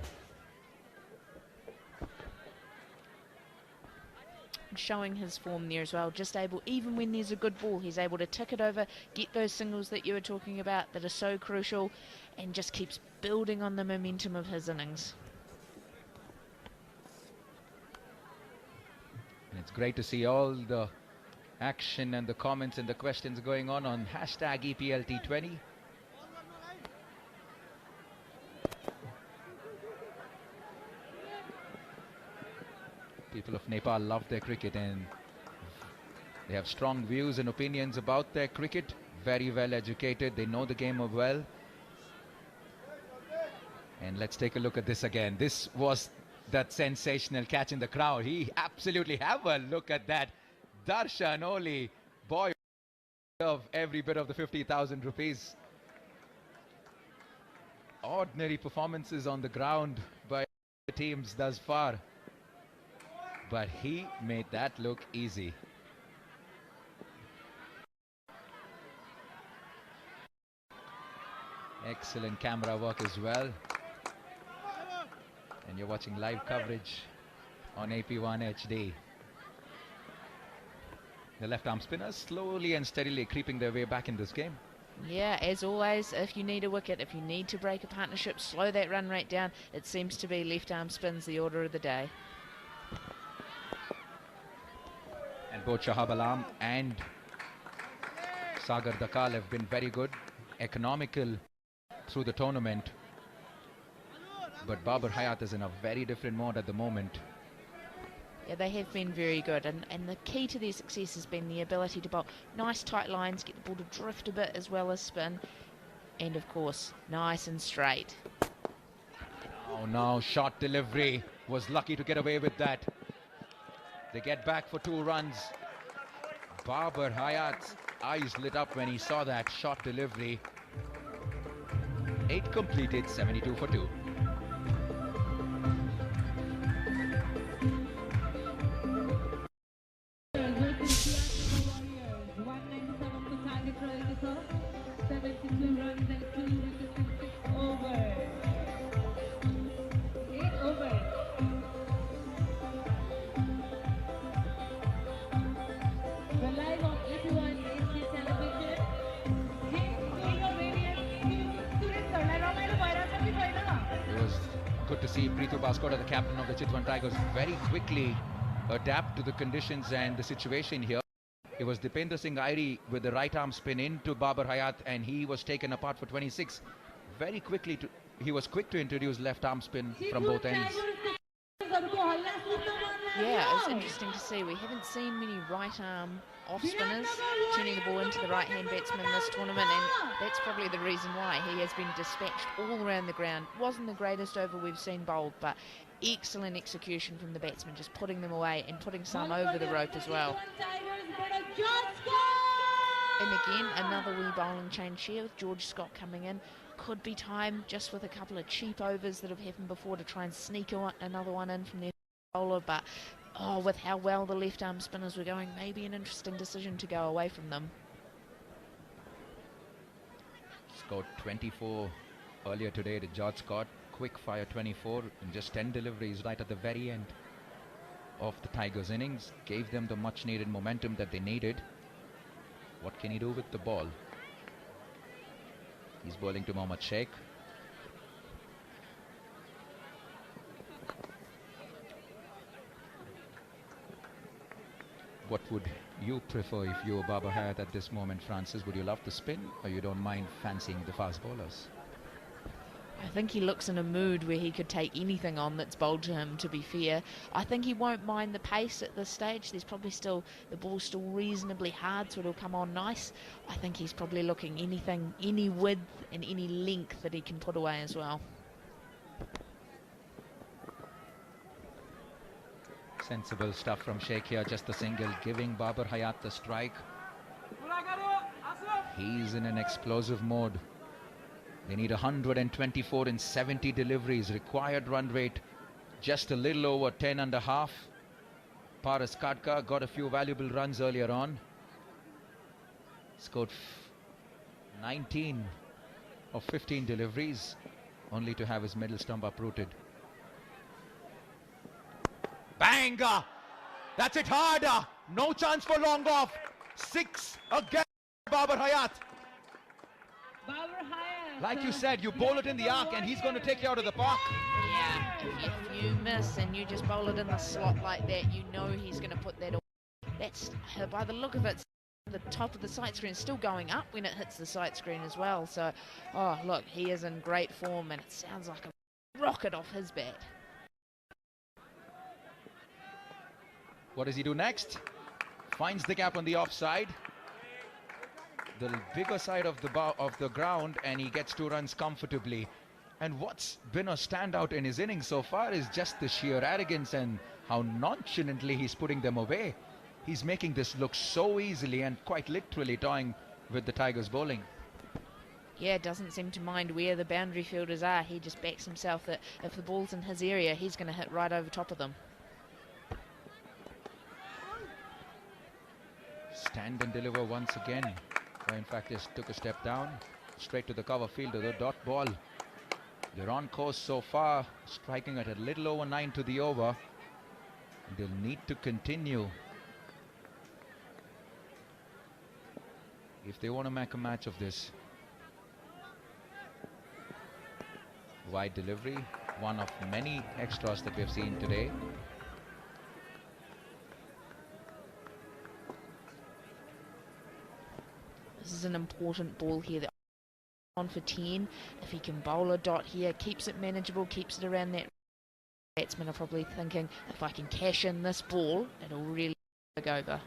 Showing his form there as well, just able, even when there's a good ball, he's able to tick it over, get those singles that you were talking about that are so crucial, and just keeps building on the momentum of his innings. And it's great to see all the action and the comments and the questions going on hashtag EPL T20. People of Nepal love their cricket, and they have strong views and opinions about their cricket. Very well educated. They know the game well. And let's take a look at this again. This was that sensational catch in the crowd. He absolutely have a look at that. Darshan Oli, boy, of every bit of the 50,000 rupees. Ordinary performances on the ground by the teams thus far. But he made that look easy. Excellent camera work as well. And you're watching live coverage on AP1 HD. The left arm spinners slowly and steadily creeping their way back in this game. Yeah, as always, if you need a wicket, if you need to break a partnership, slow that run rate down. It seems to be left arm spins the order of the day. And both Shahab Alam and Sagar Dakal have been very good, economical through the tournament. But Babar Hayat is in a very different mode at the moment. Yeah, they have been very good, and the key to their success has been the ability to bowl nice tight lines, get the ball to drift a bit as well as spin, and of course, nice and straight. Oh no, short delivery, was lucky to get away with that. They get back for 2 runs. Babar Hayat's eyes lit up when he saw that short delivery. 8 completed, 72 for 2. The captain of the Chitwan Tigers, very quickly adapt to the conditions and the situation here. It was Dipender Singh Airi with the right arm spin into Babar Hayat, and he was taken apart for 26. Very quickly, he was quick to introduce left arm spin from both ends. Yeah, it's interesting to see. We haven't seen many right arm off spinners tuning the ball into the right hand batsman in this tournament, and that's probably the reason why he has been dispatched all around the ground. Wasn't the greatest over we've seen bowled, but excellent execution from the batsman, just putting them away and putting some over the rope as well. And again, another wee bowling change here with George Scott coming in. Could be time just with a couple of cheap overs that have happened before to try and sneak another one in from their bowler, but with how well the left arm spinners were going, maybe an interesting decision to go away from them. Scored 24 earlier today to George Scott. Quick fire 24 and just 10 deliveries right at the very end of the Tigers innings. Gave them the much needed momentum that they needed. What can he do with the ball? He's bowling to Mohammad Sheikh. What would you prefer if you were Babar Hayat at this moment, Francis? Would you love the spin, or you don't mind fancying the fast bowlers? I think he looks in a mood where he could take anything on that's bowled to him, to be fair. I think he won't mind the pace at this stage. There's probably still, the ball's still reasonably hard, so it'll come on nice. I think he's probably looking anything, any width and any length that he can put away as well. Sensible stuff from Sheikh here, just the single, giving Babar Hayat the strike. He's in an explosive mode. They need 124 in 70 deliveries. Required run rate just a little over 10.5. Paras Katka got a few valuable runs earlier on. Scored 19 of 15 deliveries, only to have his middle stump uprooted. Banger! That's it harder. No chance for long off. 6 again, Babar Hayat. Babar Hayat. Like you said, you bowl it in the arc and he's going to take you out of the park. Yeah, if you miss and you just bowl it in the slot like that, you know he's going to put that away. That's, by the look of it, the top of the sight screen is still going up when it hits the sight screen as well. So, oh, look, he is in great form and it sounds like a rocket off his bat. What does he do next? Finds the gap on the offside, the bigger side of the ground, and he gets 2 runs comfortably. And what's been a standout in his innings so far is just the sheer arrogance and how nonchalantly he's putting them away. He's making this look so easily and quite literally toying with the Tigers bowling. Yeah, doesn't seem to mind where the boundary fielders are. He just backs himself that if the ball's in his area, he's going to hit right over top of them. Stand and deliver once again. Well, in fact, just took a step down, straight to the cover fielder, the dot ball. They're on course so far, striking at a little over 9 to the over. They'll need to continue if they want to make a match of this. Wide delivery, one of many extras that we've seen today. This is an important ball here. They're on for 10. If he can bowl a dot here, keeps it manageable, keeps it around that. Batsmen are probably thinking, if I can cash in this ball, it'll really go over.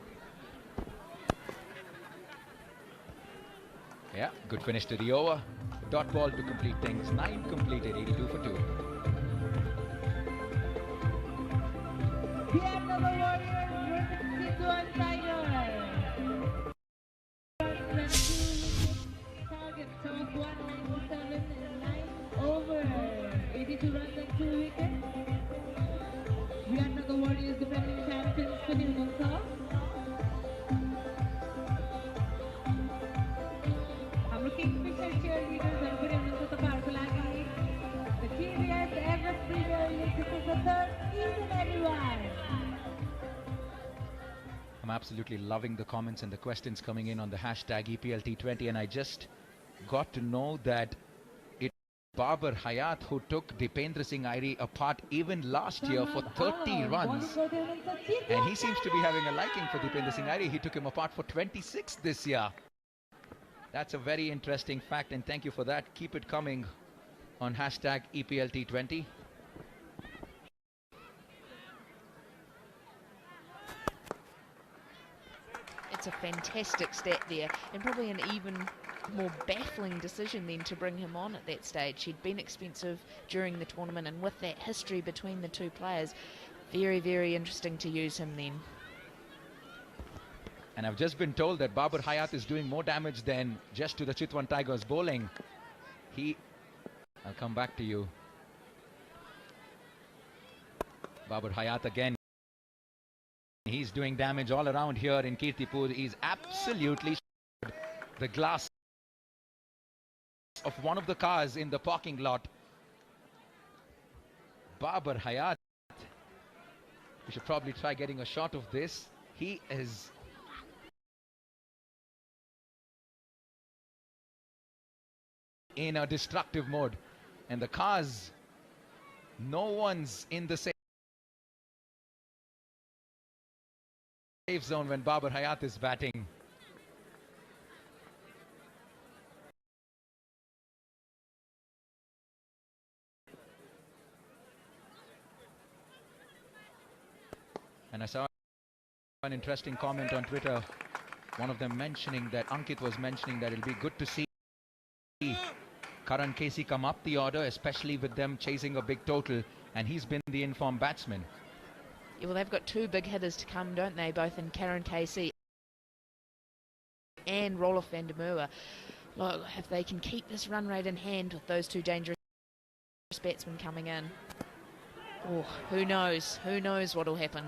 Yeah, good finish to the over. Dot ball to complete things. 9 completed, 82 for 2. Biratnagar Warriors versus Chitwan Tigers. Target top 197 and 9 over. 82 runs and 2 wickets. Biratnagar Warriors defending champions Telefilms. Kingfisher cheerleaders are putting into the powerful agony. The TVS Everest Premier League, this is the third season, everyone. I'm absolutely loving the comments and the questions coming in on the hashtag EPL T20, and I just got to know that it was Babar Hayat who took Dipendra Singh Airi apart even last year for 30 runs, and he seems to be having a liking for Dipendra Singh Airi. He took him apart for 26 this year. That's a very interesting fact, and thank you for that. Keep it coming on hashtag EPL T20. It's a fantastic stat there, and probably an even more baffling decision then to bring him on at that stage. He'd been expensive during the tournament, and with that history between the two players, very, very interesting to use him then. And I've just been told that Babar Hayat is doing more damage than just to the Chitwan Tigers bowling. I'll come back to you. Babar Hayat again. He's doing damage all around here in Kirtipur. He's absolutely the glass of one of the cars in the parking lot. Babar Hayat. We should probably try getting a shot of this. He is in a destructive mode, and the cars, no one's in the safe zone when Babar Hayat is batting. And I saw an interesting comment on Twitter, one of them mentioning that Ankit was mentioning that it'll be good to see Karan Casey come up the order, especially with them chasing a big total, and he's been the informed batsman. Yeah, well, they've got two big hitters to come, don't they? Both in Karan Casey and Roelof van der Merwe. Look, if they can keep this run rate in hand with those two dangerous batsmen coming in, oh, who knows? Who knows what will happen?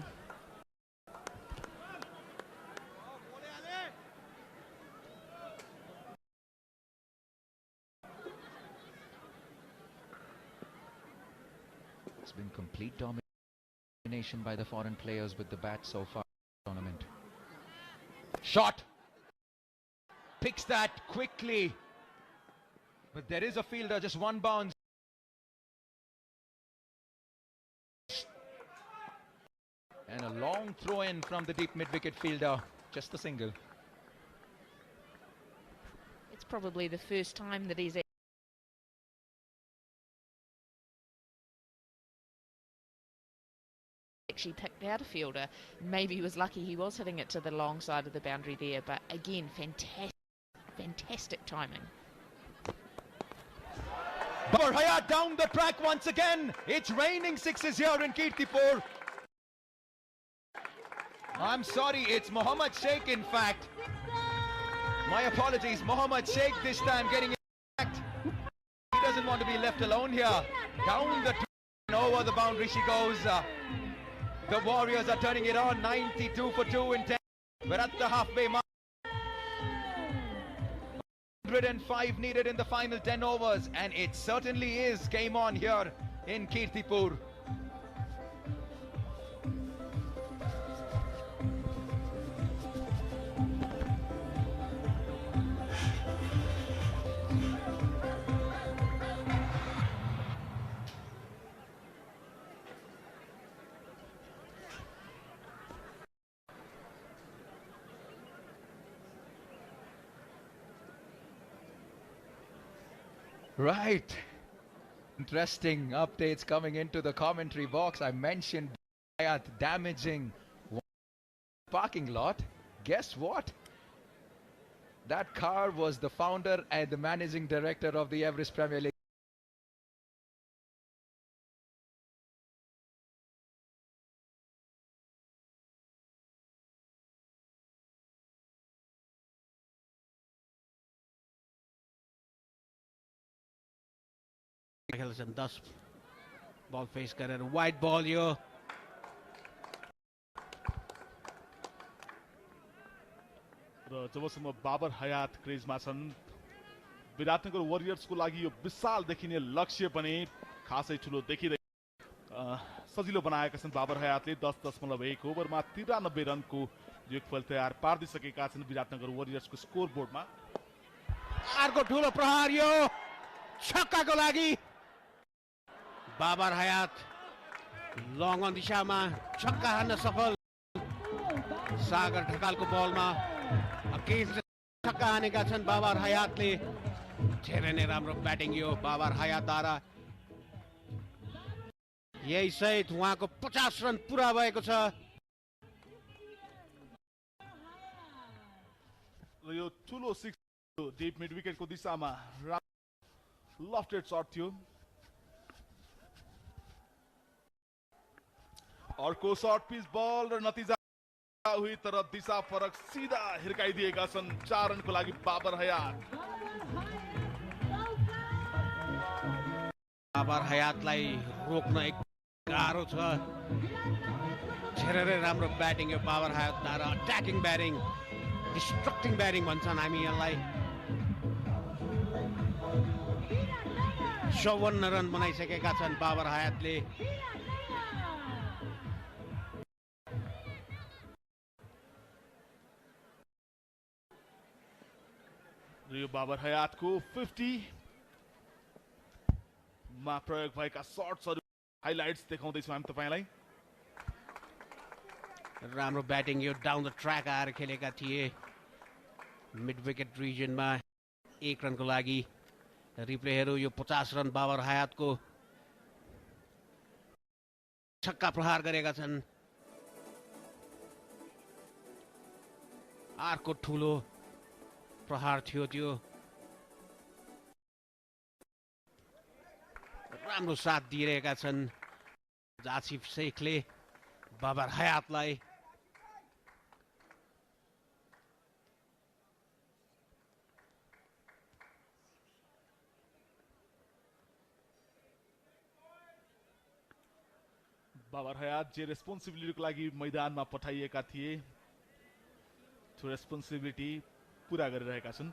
It's been complete domination by the foreign players with the bat so far in the tournament. Shot! Picks that quickly. But there is a fielder, just one bounce. And a long throw in from the deep mid-wicket fielder. Just a single. It's probably the first time that he's actually picked out a fielder. Maybe he was lucky he was hitting it to the long side of the boundary there, but again, fantastic timing. Babar Hayat down the track once again. It's raining sixes here in Kirtipur. I'm sorry, it's Mohammad Sheikh in fact. My apologies, Mohammad Sheikh this time getting attacked. He doesn't want to be left alone here. Down the track and over the boundary she goes. The Warriors are turning it on. 92 for 2 in 10. We're at the halfway mark. 105 needed in the final 10 overs, and it certainly is game on here in Kirtipur. Right. Interesting updates coming into the commentary box. I mentioned Hayat damaging one parking lot. Guess what? That car was the founder and the managing director of the Everest Premier League. खेल्छन् 10 बल face गरेर wide बल यो र जबसम्म बाबर हयात क्रेजमा छन् विराटनगर वरियर्सको लागि यो विशाल देखिने लक्ष्य पनि खासै ठुलो देखिँदैन सजिलो बनाएका छन् बाबर हयातले 10.1 ओभरमा 93 रनको योगफल तयार पार्दिसकेका छन् विराटनगर वरियर्सको स्कोर बोर्डमा अर्को ठुलो प्रहार यो छक्काको लागि बाबर हयात लङ अन दिशामा छक्का हान्न सफल सागर ढकालको बलमा छक्का हानेका छन् बाबर हयातले धेरै नै राम्रो ब्याटिङ यो बाबर हयातद्वारा यही सहित उहाँको 50 रन पुरा भएको छ र यो ठुलो सिक्स डिप मिड विकेटको दिशामा लफ्टेड शट थियो अर्को सर्ट पिच बल र नतिजा हुई तर दिशा फरक सीधा हिर्काइदिएका छन् 4 रनको लागि बाबर हयात बाबर हयातलाई रोक्न एक गाह्रो छ धेरै राम्रो ब्याटिङ यो बाबर हयातद्वारा अट्याकिङ ब्याटिङ डिस्ट्रक्टिङ ब्याटिङ भन्छन् हामी यसलाई 54 रन बनाइसकेका छन् बाबर हयातले यो बाबर हयातको 50 मा प्रयोग भएका शट्सहरु हाइलाइट्स देखाउँदैछौँ हामी तपाईलाई राम्रो batting yo down the track आएर खेलेका थिए मिड विकेट रिजनमा 1 रनको लागि रिप्लेहरू यो 50 रन बाबर हयातको छक्का प्रहार गरेका छन् अर्को ठुलो प्रहार थियो त्यो राम्रो साथ दिइरहेका छन् आसिफ शेखले बाबर हयातलाई बाबर हयात जे रेस्पोन्सिबिलिटीको लागि मैदानमा पठाइएका थिए त्यो रेस्पोन्सिबिलिटी पूरा गरिरहेका छन्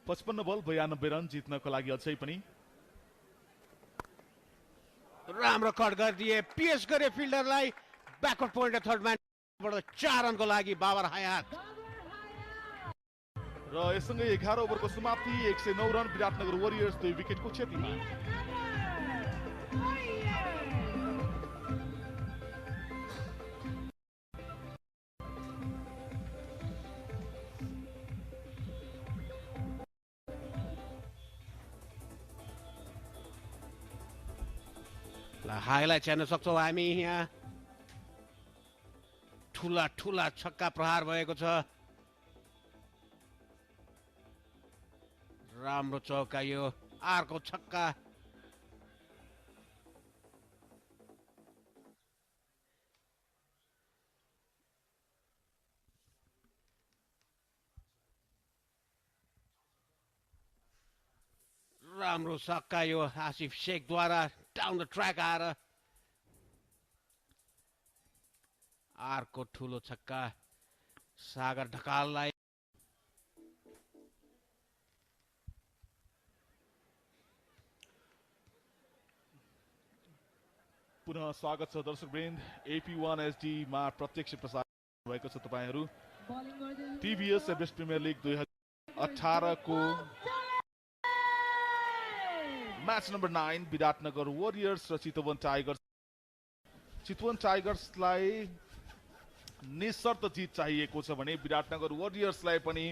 55 बल 92 रन जित्नको लागि अझै पनि राम्रो कट गरिदिए पिएस गरे फिल्डरलाई ब्याकवर्ड पोइन्ट र थर्ड म्यानबाट 4 रनको लागि बाबर हयात र यससँगै 11 ओभरको समाप्ति 109 रन विराटनगर वरियर्स 2 विकेटको क्षतिमा हाइलाइट हेर्न सक्छौँ हामी यहाँ ठुला ठुला छक्का प्रहार भएको छ राम्रो चौका यो अर्को छक्का राम्रो छक्का यो आसिफ शेखद्वारा डाउन द ट्र्याक आएर अर्को ठुलो छक्का सागर ढकाललाई पुनः स्वागत छ दर्शकवृन्द AP1 HD मा प्रत्यक्ष प्रसारण भएको छ तपाईहरु TVS एभरेस्ट प्रिमियर लिग 2018 को म्याच नम्बर 9 विराटनगर वरियर्स र चितवन टाइगर्सलाई निशर्त जित चाहिएको छ भने विराटनगर वरियर्सलाई पनि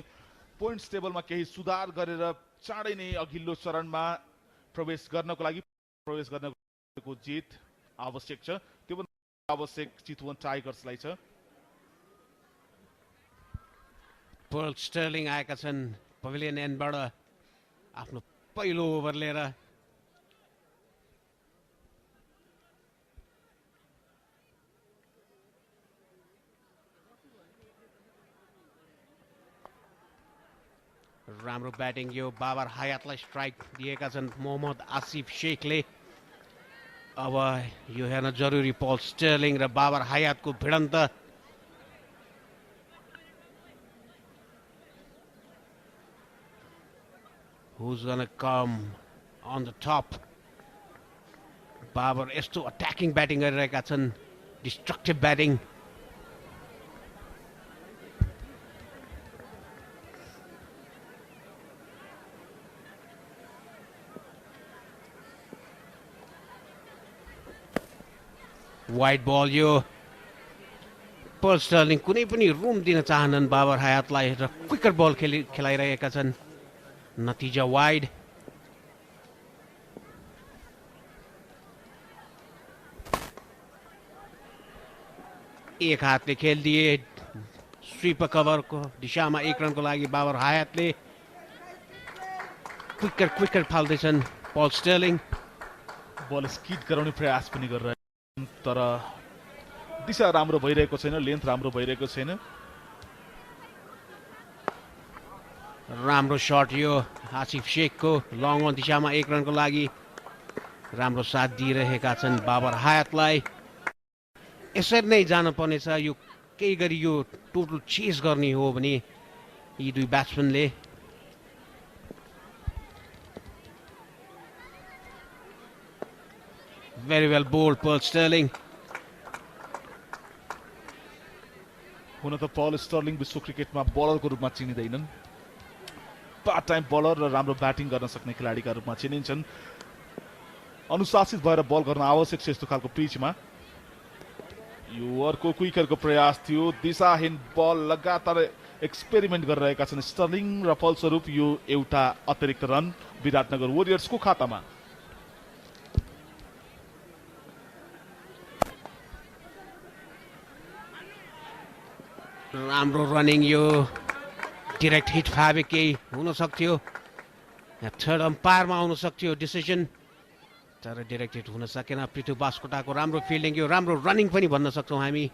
पोइन्ट्स टेबलमा केही सुधार गरेर चाँडै नै अघिल्लो चरणमा प्रवेश गर्नको जित आवश्यक छ। त्यो पनि आवश्यक चितवन टाइगर्सलाई छ। पर्ल स्टर्लिङ आएका छन् पभिलियन एन्डबाट आफ्नो पहिलो ओभर लिएर। राम्रो ब्याटिङ यो बाबर हयातलाई स्ट्राइक दिएका छन् मोहम्मद आसिफ शेखले। अब यो हेर्न जरुरी पल स्टर्लिङ र बाबर हयातको भिडन्त। Who's gonna come on the top? Babar यस्तो अट्याकिङ ब्याटिङ गरिरहेका छन्, डिस्ट्रक्टिभ ब्याटिङ। वाइड बल यो पर्ल स्टर्लिङ कुनै पनि रुम दिन चाहनन् बाबर हयातलाई र क्विकर बल खेलाइरहेका छन्। नतिजा वाइड। एक हातले खेलिदिए स्वीपर कभरको दिशामा 1 रनको लागि बाबर हयातले। क्विकर फाल्दैछन् पल स्टर्लिङ। बल स्किड गराउने प्रयास पनि गरिरहेको तर दिशा राम्रो भइरहेको छैन, लेन्थ राम्रो भइरहेको छैन। राम्रो शट यो आसिफ शेखको लङ अन दिशामा 1 रनको लागि। राम्रो साथ दिइरहेका छन् बाबर हयातलाई। यसरी नै जानुपर्नेछ। यो केही गरी यो टोटल चेस गर्ने हो भने यी दुई ब्याट्सम्यानले। Very well bowled Paul Stirling. हुन त पल स्टर्लिङ विश्व क्रिकेटमा बलरको रूपमा चिनिँदैनन्, पार्ट टाइम बलर र राम्रो ब्याटिङ गर्न सक्ने खेलाडीका रूपमा चिनिन्छन्। अनुशासित भएर बल गर्न आवश्यक छ यस्तो खालको पिचमा। यो अर्को क्विकरको प्रयास थियो, दिशाहीन बल लगातार एक्सपेरिमेन्ट गरिरहेका छन् स्टर्लिङ र फलस्वरूप यो एउटा अतिरिक्त रन विराटनगर वरियर्सको खातामा। राम्रो रनिङ यो डिरेक्ट हिट फाबे केही हुन सक्थ्यो, थर्ड अम्पायरमा आउन सक्थ्यो डिसिजन, तर डिरेक्ट हिट हुन सकेन। पृथु बास्कोटाको राम्रो फिल्डिङ, यो राम्रो रनिङ पनि भन्न सक्छौँ हामी।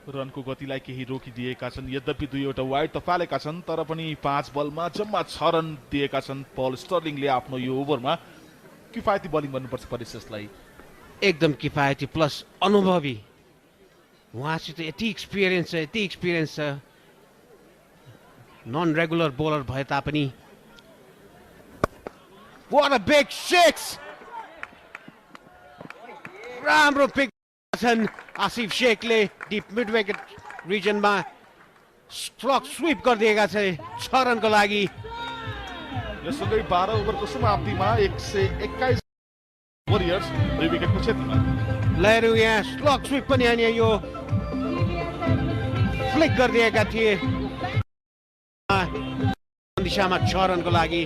रनको गतिलाई केही रोकिदिएका छन्, यद्यपि 2वटा वाइड त फालेका छन् तर पनि 5 बलमा जम्मा 6 रन दिएका छन् पल स्टर्लिङले आफ्नो यो ओभरमा। किफायती बलिङ गर्नुपर्छ परिशेषलाई। एकदम किफायती प्लस अनुभवी। उहाँसित यति एक्सपिरियन्स छ, नन रेगुलर बोलर भए तापनि। What a big six! राम्रो पिक छन् आसिफ शेखले डिप मिड विकेट रिजनमा स्ट्रोक स्वीप गरिदिएका छन् 6 रनको लागि। यससँगै 12 ओभरको समाप्तिमा 121 वरियर्स 2 विकेटको क्षतिमा। लहरू यहाँ स्ट्रोक स्वीप पनि अनि यो फ्लिक गरिदिएका थिए दिशामा 6 रनको लागि।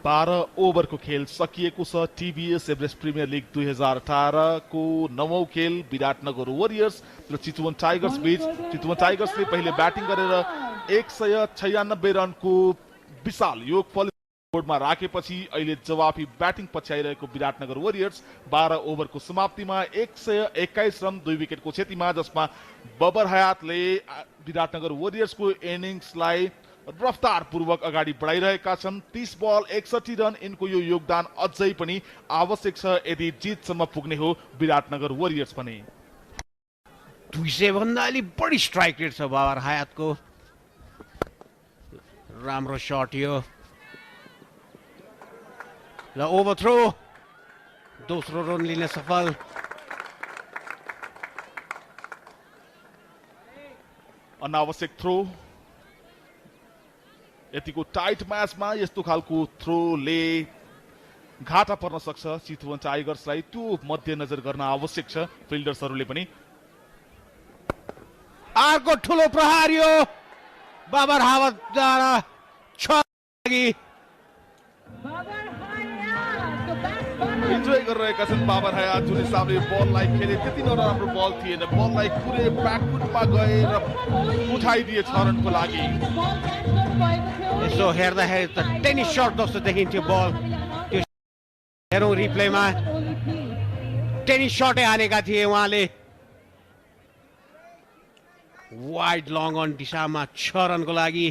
12 ओभरको खेल सकिएको छ। टिभीएस एभरेस्ट प्रिमियर लिग 2018 को 9औं खेल विराटनगर वरियर्स र चितवन टाइगर्स बीच। चितवन टाइगर्सले पहिले ब्याटिङ गरेर 196 रनको विशाल योगफल बोर्डमा राखेपछि अहिले जवाफी ब्याटिङ पछ्याइरहेको विराटनगर वरियर्स 12 ओभरको समाप्तिमा 121 रन 2 विकेटको क्षतिमा, जसमा बबर हयातले विराटनगर वरियर्सको इनिङ्सलाई रफ्तारपूर्वक अगाडि बढाइरहेका छन्। 30 बल 61 रन यिनको यो योगदान अझै पनि आवश्यक छ यदि जितसम्म पुग्ने हो विराटनगर वरियर्स पनि। 200 भन्दा अलि बढी स्ट्राइक रेट छ बाबर हयातको। राम्रो शट यो ल ओभरथ्रो, दोस्रो रन लिन सफल। अनावश्यक थ्रो। यतिको टाइट म्याचमा यस्तो खालको थ्रोले घाटा पर्न सक्छ चितवन टाइगर्सलाई, त्यो मध्यनजर गर्न आवश्यक छ फिल्डर्सहरूले पनि। अर्को ठुलो प्रहार यो बाबर हयातद्वारा 6 लागि। इन्जोय गरिरहेका छन् बाबर हयात, जुन हिसाबले बललाई खेले त्यति नराम्रो बल थिएन, बललाई पुरै ब्याकफुटमा गएर उठाइदिए 6 रनको लागि। यसो हेर्दाखेरि त टेनिस शट जस्तो देखिन्थ्यो बल, त्यो हेरौँ रिप्लेमा, टेनिस शटै हानेका थिए उहाँले। वाइड लङ अन दिशामा 6 रनको लागि।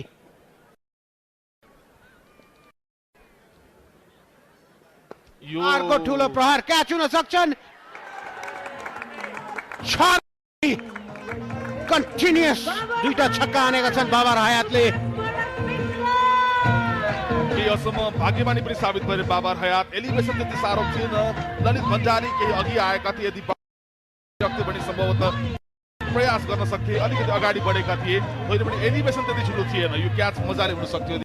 अर्को ठुलो प्रहार, क्याच हुन सक्छन्। कन्टिन्युस दुईटा छक्का हानेका छन् बाबर हयातले। केही असम्म भाग्यमानी पनि साबित गरे बाबर हयात। एलिभेसन त्यति साह्रो थिएन, ललित भण्डारी केही अघि आएका थिए, यदि पनि सम्भवतः प्रयास गर्न सक्थे, अलिकति अगाडि बढेका थिए, होइन भने एलिभेसन त्यति ठुलो थिएन, यो क्याच मजाले हुन सक्थ्यो।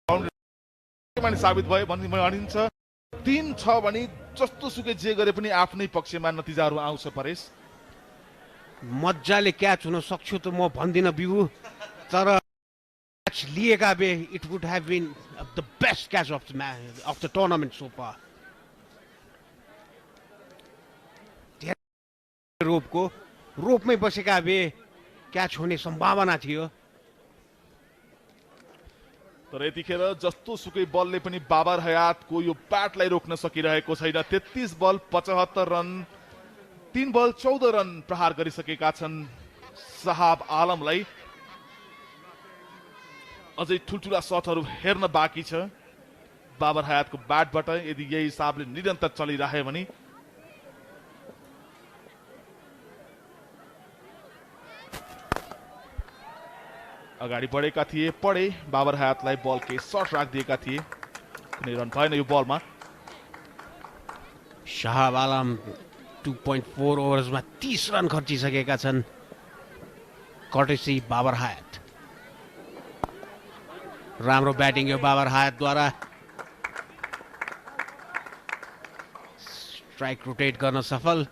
बाउन्ड्री साबित भयो भन्ने भनिन्छ। 3-6 भने जस्तो सुकै जे गरे पनि आफ्नै पक्षमा नतिजाहरू आउँछ। परेश मजाले क्याच हुन सक्छु त म भन्दिनँ बिउ, तर क्याच लिएका भए it would have been the best catch of the tournament so far. रोपमै बसेका भए क्याच हुने सम्भावना थियो, तर यतिखेर जस्तो सुकै बलले पनि बाबर हयातको यो ब्याटलाई रोक्न सकिरहेको छैन। 33 बल 75 रन, 3 बल 14 रन प्रहार गरिसकेका छन् साहब आलमलाई। अझै ठुल्ठुला शटहरू हेर्न बाँकी छ बाबर हयातको ब्याटबाट, यदि यही हिसाबले निरन्तर चलिरहे भने। अगाडि बढेका थिए, पढे बाबर हयातलाई बल केही सर्ट राखिदिएका थिए, कुनै रन भएन यो बलमा। शाहब आलम 2.4 ओभर्समा 30 रन खर्चिसकेका छन्, कर्टेसी बाबर हयात। राम्रो ब्याटिङ यो बाबर हयातद्वारा। स्ट्राइक रोटेट गर्न सफल।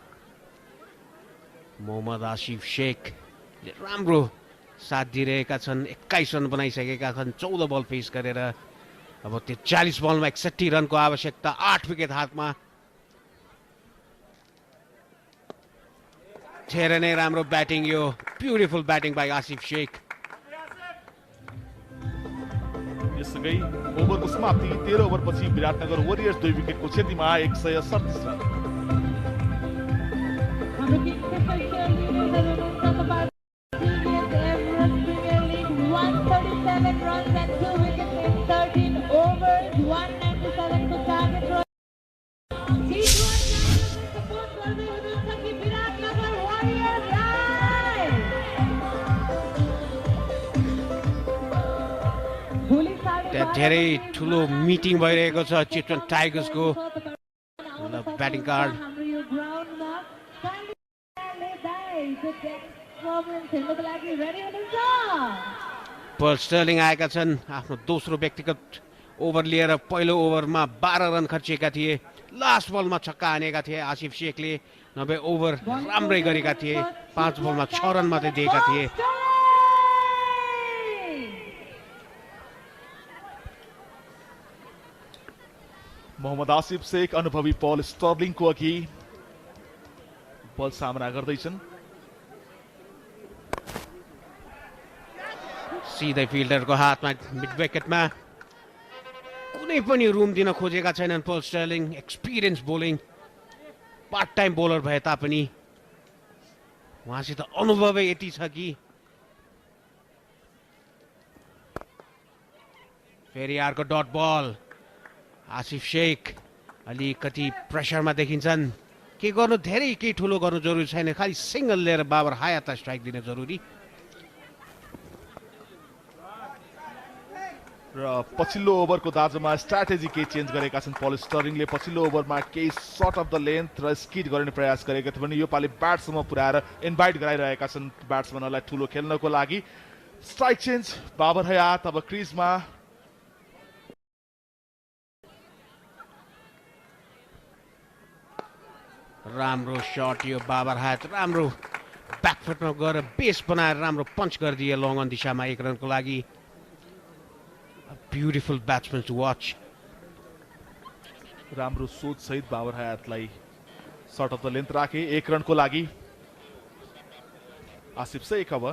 मोहम्मद आसिफ शेखले राम्रो साथ दिइरहेका छन्, 21 रन बनाइसकेका छन् 14 बल फेस गरेर। अब त्यो 40 बलमा 61 रनको आवश्यकता, 8 विकेट हातमा। धेरै नै राम्रो ब्याटिङ यो, beautiful batting by Asif Sheikh. यससँगै ओभरको समाप्ति। 13 ओभरपछि विराटनगर वरियर्स 2 विकेटको क्षतिमा 137 रन। धेरै ठुलो मिटिङ भइरहेको छ चितवन टाइगर्सको। ब्याटिङ कार्ड पर्ल स्टर्लिङ आएका छन्, आफ्नो दोस्रो व्यक्तिगत ओभर लिएर। पहिलो ओभरमा 12 रन खर्चिएका थिए, लास्ट बलमा छक्का हानेका थिए आसिफ शेखले। 90 ओभर राम्रै गरेका थिए, 5 बलमा 6 रन मात्रै दिएका थिए। मोहम्मद आसिफ शेख अनुभवी पल स्टर्लिङको अघि बल सामना गर्दैछन्। सिधै फिल्डरको हातमा मिड विकेटमा कुनै पनि रुम दिन खोजेका छैनन् पल sterling. Experience bowling, part time bowler भए तापनि उहाँसित अनुभवै यति छ कि फेरि अर्को डट बल। आसिफ शेख अलिकति प्रेसरमा देखिन्छन्। के गर्नु, धेरै केही ठुलो गर्नु जरुरी छैन, खालि सिंगल लिएर बाबर हयातलाई स्ट्राइक दिन जरुरी। र पछिल्लो ओभरको दाजुमा स्ट्राटेजी केही चेन्ज गरेका छन् पल स्टर्लिङले। पछिल्लो ओभरमा केही सर्ट अफ द लेन्थ र स्किड गर्ने प्रयास गरेका थिए भने यो पालि ब्याट्सम्म पुर्याएर इन्भाइट गराइरहेका छन् ब्याट्सम्यानहरूलाई ठुलो खेल्नको लागि। स्ट्राइक चेन्ज, बाबर हयात अब क्रिजमा। राम्रो शट यो बाबर हयात, राम्रो ब्याकफुटमा गएर बेस बनाएर राम्रो पञ्च गरिदिए लङ अन दिशामा 1 रनको लागि। Beautiful batsman to watch. राम्रो सोच सहित बाबर हयातलाई सर्ट अफ द लेन्थ राखे 1 रनको लागि। आसिफ शेख अब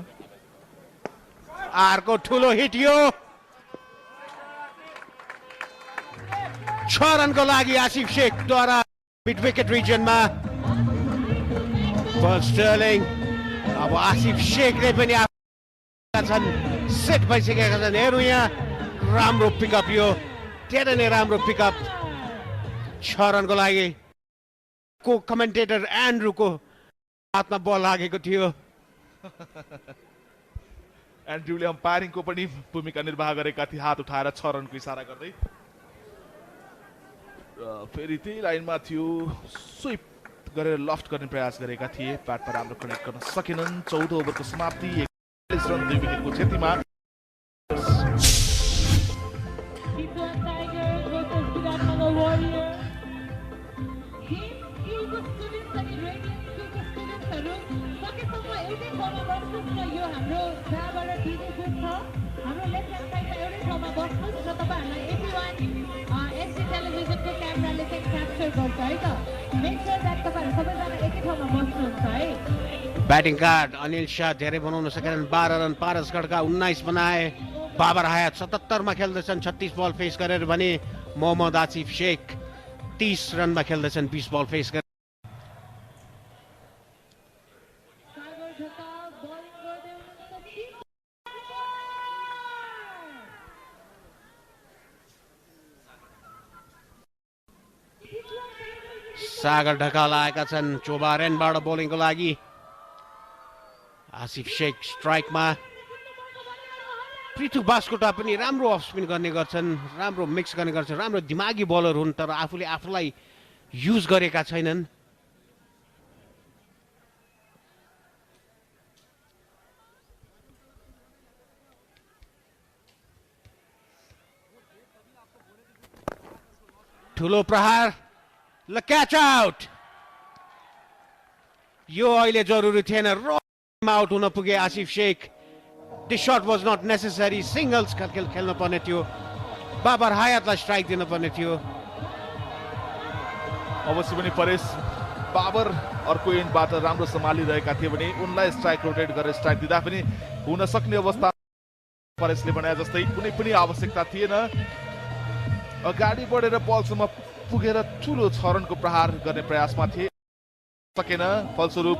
अर्को ठुलो हिट यो 6 रनको लागि आसिफ शेखद्वारा मिड विकेट रिजनमा। पल स्टर्लिङ अब आसिफ शेखले पनि छन् सेट भइसकेका छन्। हेरौँ यहाँ राम्रो पिकअप, यो धेरै नै राम्रो पिकअप 6 रनको लागि। को कमेन्टेटर एन्ड्रुको हातमा बल लागेको थियो। एन्ड्रुले अम्पायरिङको पनि भूमिका निर्वाह गरेका थिए, हात उठाएर 6 रनको इसारा गर्दै। फेरि त्यही लाइनमा थियो, स्विप गरेर लफ्ट गर्ने प्रयास गरेका थिए, ब्याटमा राम्रो कनेक्ट गर्न सकेनन्। 14 ओभरको समाप्ति, 41 रन 2 विकेटको क्षतिमा। Chitwan Tigers versus Biratnagar Warriors. Students अनि radiant schoolको स्टुडेन्ट्सहरू सकेसम्म एउटै ठाउँमा बस्नुहोस् न। यो हाम्रो जहाँबाट टिभी छ हाम्रो लेफ्ट ह्यान्ड साइडमा एउटै ठाउँमा बस्नुहोस् र तपाईँहरूलाई 81 एसडी टेलिभिजनको क्यामेराले चाहिँ क्याप्चर गर्छ है त। मेक स्योर द्याट तपाईँहरू सबैजना एकै ठाउँमा बस्नुहुन्छ है। ब्याटिङ कार्ड अनिल शाह धेरै बनाउन सकेनन्। 12 रन, पारस गढका 19 बनाए। बाबर हयात 77 मा खेल्दैछन् 36 बल फेस गरेर भने मोहम्मद आसिफ शेख 30 रनमा खेल्दैछन् 20 बल फेस गरेर। सागर ढकाल आएका छन् चोबार एन्डबाट बोलिङको लागि। आसिफ शेख स्ट्राइकमा। पृथु बास्कोटा पनि राम्रो अफ स्पिन गर्ने गर्छन्, राम्रो मिक्स गर्ने गर्छन्, राम्रो दिमागी बलर हुन्, तर आफूले आफूलाई युज गरेका छैनन्। ठुलो प्रहार, ल क्याच आउट। यो अहिले जरुरी थिएन, आउट हुन पुगे Asif Sheikh. This shot was not necessary. Singles खेल्न पर्ने थियो। बाबर हयातलाई स्ट्राइक दिन पर्ने थियो। अवश्य पनि परेश बाबर अर्को एन्डबाट राम्रो सम्हालिरहेका थिए भने उनलाई स्ट्राइक रोटेट गरेर स्ट्राइक दिँदा पनि हुन सक्ने अवस्था परेशले भने जस्तै कुनै पनि आवश्यकता थिएन। अगाडि बढेर बलसम्म पुगेर ठुलो 6 रनको प्रहार गर्ने प्रयासमा थिए, सकेन। फलस्वरूप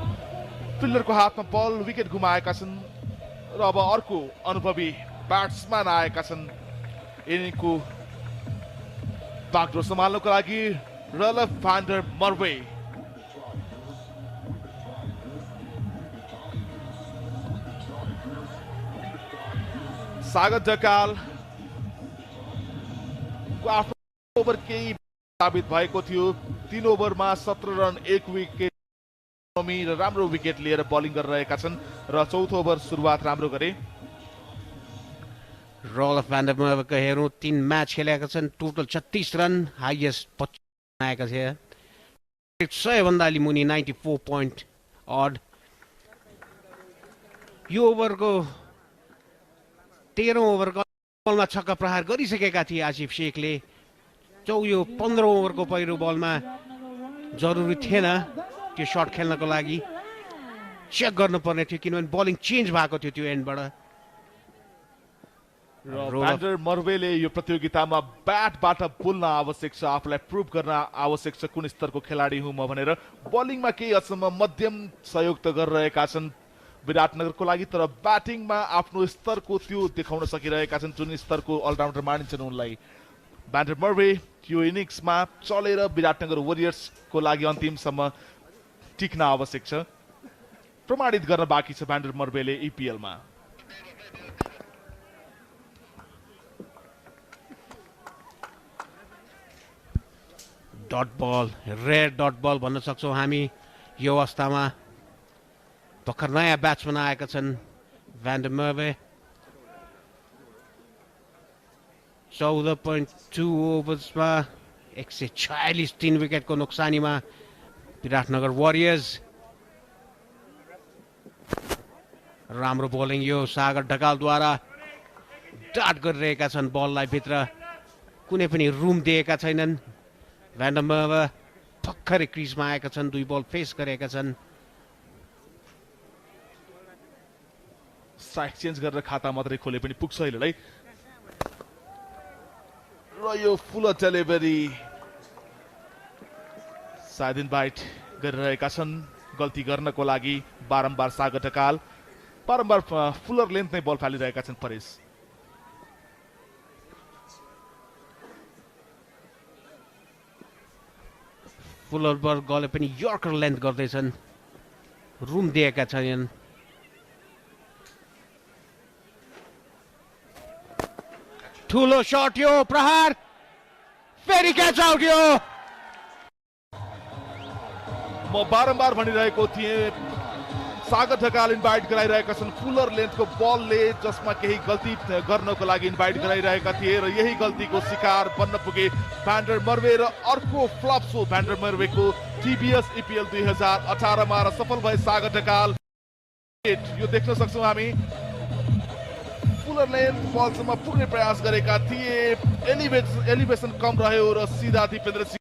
फिल्डरको हातमा बल, विकेट गुमाएका छन् र अब अर्को अनुभवी ब्याट्सम्यान आएका छन् इनिङको बागडोर सम्हाल्नको लागि। रलफ भान्डर मर्वे सागर ढकाल आफ्नो ओभर केही साबित भएको थियो। 3 ओभरमा 17 रन 1 विकेट र राम्रो विकेट लिएर बलिङ गरिरहेका छन् र 4थो ओभर सुरुवात राम्रो गरे। रलफ भान्डर मर्वेको हेरौँ 3 म्याच खेलेका छन्, टोटल 36 रन, हाइएस्ट 25 बनाएका थिए। 100 भन्दा अलि मुनि 94 पोइन्ट अड। यो ओभरको 13औं ओभरको बलमा छक्का प्रहार गरिसकेका थिए आसिफ शेखले। यो 15 ओभरको पहिलो बलमा जरुरी थिएन त्यो शट खेल्नको लागि चेक गर्नुपर्ने थियो किनभने बलिङ चेन्ज भएको थियो त्यो एन्डबाट र भ्यान्डर मर्वेले यो प्रतियोगितामा ब्याटबाट बोल्न आवश्यक छ आफूलाई प्रुभ गर्न आवश्यक छ कुन स्तरको खेलाडी हुँ म भनेर बलिङमा केही हदसम्म मध्यम सहयोग त गरिरहेका छन् विराटनगरको लागि तर ब्याटिङमा आफ्नो स्तरको त्यो देखाउन सकिरहेका छन् जुन स्तरको अलराउन्डर मानिन्छन् उनलाई भ्यान्डर मर्वे यो इनिङ्समा चलेर विराटनगर वरियर्सको लागि अन्तिमसम्म टिक्न आवश्यक छ प्रमाणित गर्न बाँकी छ भ्यान्डर मर्वेले इपिएलमा डट बल रेड डट बल भन्न सक्छौँ हामी यो अवस्थामा भर्खर नयाँ ब्याट्सम्यान आएका छन् भ्यान्डर मर्वे 14.2 ओभर्समा 146 3 विकेटको नोक्सानीमा विराटनगर वरियर्स राम्रो बोलिङ यो सागर ढकालद्वारा डाट गरिरहेका छन् बललाई भित्र कुनै पनि रुम दिएका छैनन् भ्यान्डर मर्वे भर्खरै क्रिजमा आएका छन् 2 बल फेस गरेका छन् स्ट्राइक चेन्ज गरेर खाता मात्रै खोले पनि पुग्छ अहिलेलाई र यो फुल डेलिभरी सायद इन्भाइट गरिरहेका छन् गल्ती गर्नको लागि बारम्बार सागर ढकाल बारम्बार फुलर लेन्थ नै बल फालिरहेका छन् परेश फुलर गले पनि यर्कर लेन्थ गर्दैछन् रुम दिएका छैनन् ठुलो शट यो प्रहार फेरि क्याच आउट यो म बारम्बार भनिरहेको थिएँ सागर ढकाल इन्भाइट गराइरहेका छन् फुलर लेन्थको बलले जसमा केही गल्ती गर्नको लागि इन्भाइट गराइरहेका थिए र यही गल्तीको शिकार बन्न पुगे भ्यान्डर मर्वे र अर्को फ्लप सो भ्यान्डर मर्वेको टिभीएस EPL 2018 मा र सफल भए सागर ढकाल यो देख्न सक्छौँ हामी फुलर लेन्थ बलसम्म पुग्ने प्रयास गरेका थिए एलिभेसन कम रह्यो र सीधा दिपेन्द्र सिंह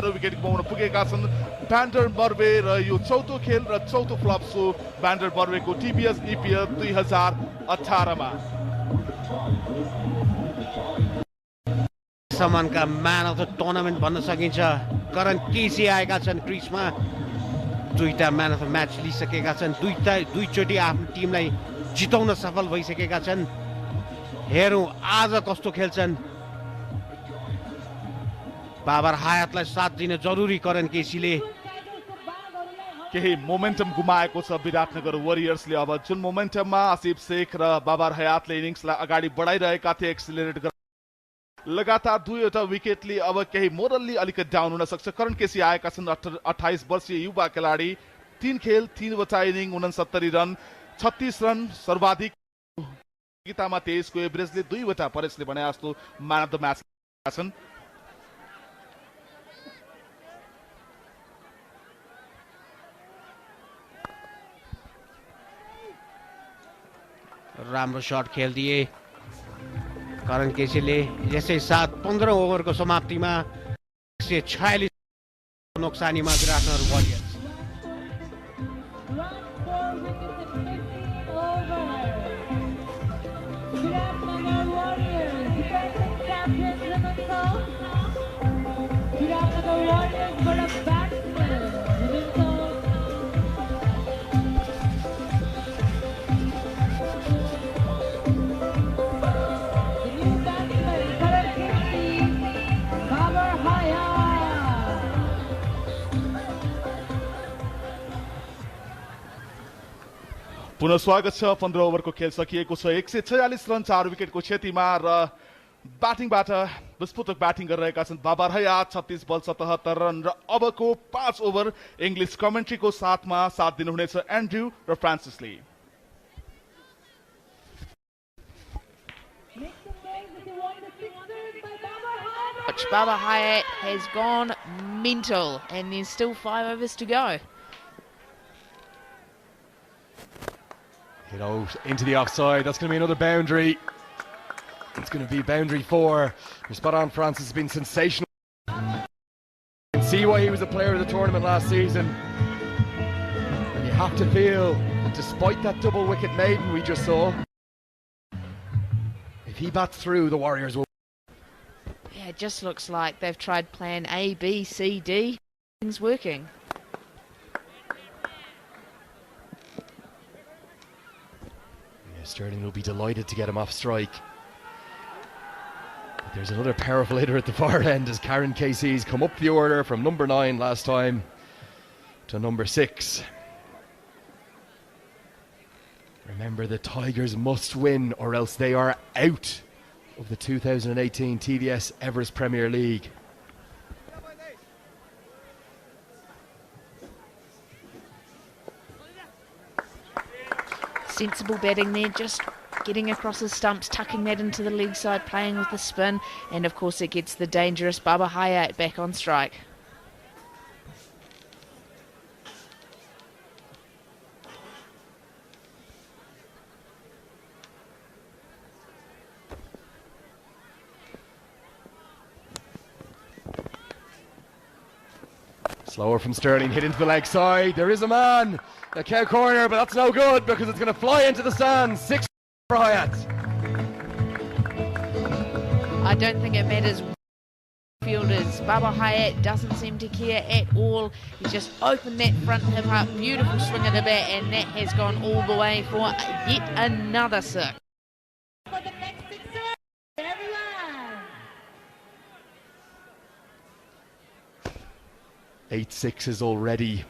विकेट गुमाउन पुगेका छन् भ्यान्डर मर्वे र यो चौथो खेल र चौथो फ्लप सो भ्यान्डर मर्वेको टिभीएस EPL 2018 मा सम्मानका म्यान अफ द टुर्नामेन्ट भन्न सकिन्छ करण केसी आएका छन् क्रिजमा दुईटा म्यान अफ द म्याच लिइसकेका छन् दुईचोटि आफ्नो टिमलाई जिताउन सफल भइसकेका छन् हेरौँ आज कस्तो खेल्छन् बाबर हयातलाई साथ दिन जरुरी करण केसीले केही मोमेन्टम गुमाएको छ विराटनगर वरियर्सले अब जुन मोमेन्टममा आसिफ शेख र बाबर हयातले इनिङ्सलाई अगाडि बढाइरहेका थिए एक्सिलरेट गरेर लगातार दुईवटा विकेटले अब केही मोरल्ली अलिकति डाउन हुन सक्छ करण केसी आएका छन् 28 वर्षीय युवा खेलाडी 3 खेल 3वटा इनिङ 69 रन 36 रन सर्वाधिक प्रतियोगितामा 23 को एभरेजले 2वटा परेशले भने जस्तो म्यान अफ द म्याच छन् राम्रो शट खेलिदिए करण केसीले यसै साथ 15 ओभरको समाप्तिमा 146 नोक्सानीमा विराटनगर वरियर्स पुनः स्वागत छ 15 ओभरको खेल सकिएको छ 146 रन 4 विकेटको क्षतिमा र ब्याटिङबाट विस्फोटक ब्याटिङ गरिरहेका छन् बाबर हयात 36 बल 77 रन र अबको 5 ओभर इङ्ग्लिस कमेन्ट्रीको साथमा साथ दिनुहुनेछ एन्ड्रयू र फ्रान्सिसले Babar Hayat has gone mental and there's still 5 overs to go. Into the offside. That's going to be another boundary. It's going to be boundary 4. You're spot on, Francis. Has been sensational. You can see why he was a player of the tournament last season. And you have to feel that despite that double wicket maiden we just saw, if he bats through, the Warriors will. Yeah, it just looks like they've tried plan A, B, C, D. Things working. Sterling will be delighted to get him off strike. But there's another powerful hitter at the far end as Karen Casey's come up the order from number 9 last time to number 6. Remember, the Tigers must win or else they are out of the 2018 TVS Everest Premier League. Sensible batting there, just getting across his stumps, tucking that into the leg side, playing with the spin, and of course it gets the dangerous Babar Hayat back on strike. Slower from Sterling, hit into the leg side. There is a man. A cow corner, but that's no good because it's going to fly into the stands. 6 for Hayat. I don't think it matters. Fielders, Babar Hayat doesn't seem to care at all. He just opened that front hip up, beautiful swing of the bat, and that has gone all the way for yet another 6. For the next 6er, everyone. 8 sixes already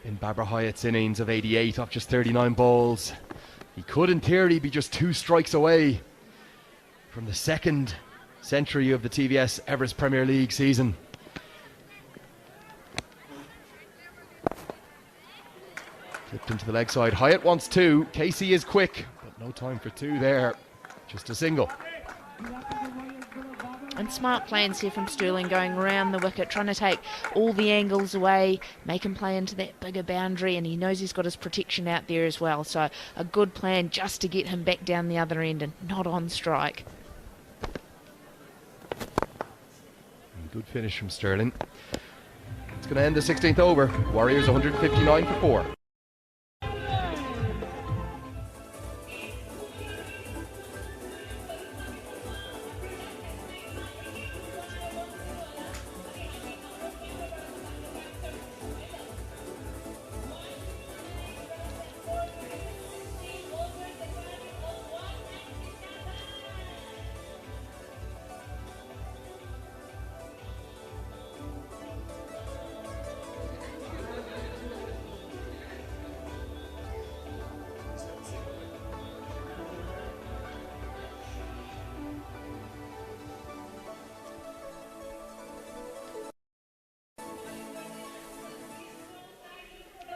in Babar Hayat's innings of 88 off just 39 balls. He could in theory be just 2 strikes away from the 2nd century of the TVS Everest Premier League season. Flipped into the leg side. Hayat wants 2. Casey is quick, but no time for 2 there. Just a single. And smart plans here from Sterling, going around the wicket, trying to take all the angles away, make him play into that bigger boundary, and he knows he's got his protection out there as well. So a good plan just to get him back down the other end and not on strike. Good finish from Sterling. It's going to end the 16th over. Warriors 159 for 4.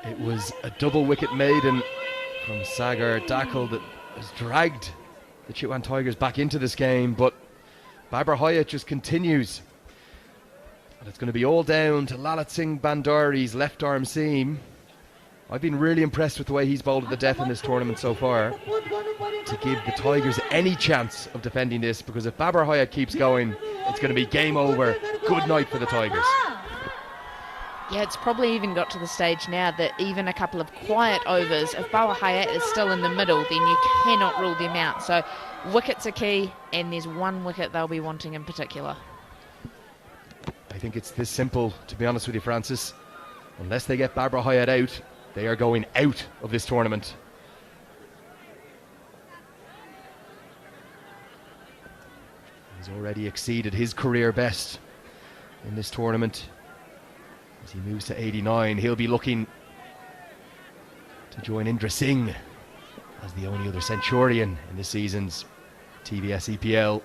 It was a double wicket maiden from Sagar Dakal that has dragged the Chitwan Tigers back into this game, but Babar Hayat just continues. And it's going to be all down to Lalit Singh Bandari's left arm seam. I've been really impressed with the way he's bowled at the death in this tournament so far, to give the Tigers any chance of defending this, because if Babar Hayat keeps going, it's going to be game over. Good night for the Tigers. Yeah, it's probably even got to the stage now that even a couple of quiet overs, if Babar Hayat is still in the middle, then you cannot rule them out. So wickets are key, and there's 1 wicket they'll be wanting in particular. I think it's this simple, to be honest with you, Francis. Unless they get Babar Hayat out, they are going out of this tournament. He's already exceeded his career best in this tournament. As he moves to 89, he'll be looking to join Indra Singh as the only other Centurion in this season's TVS EPL.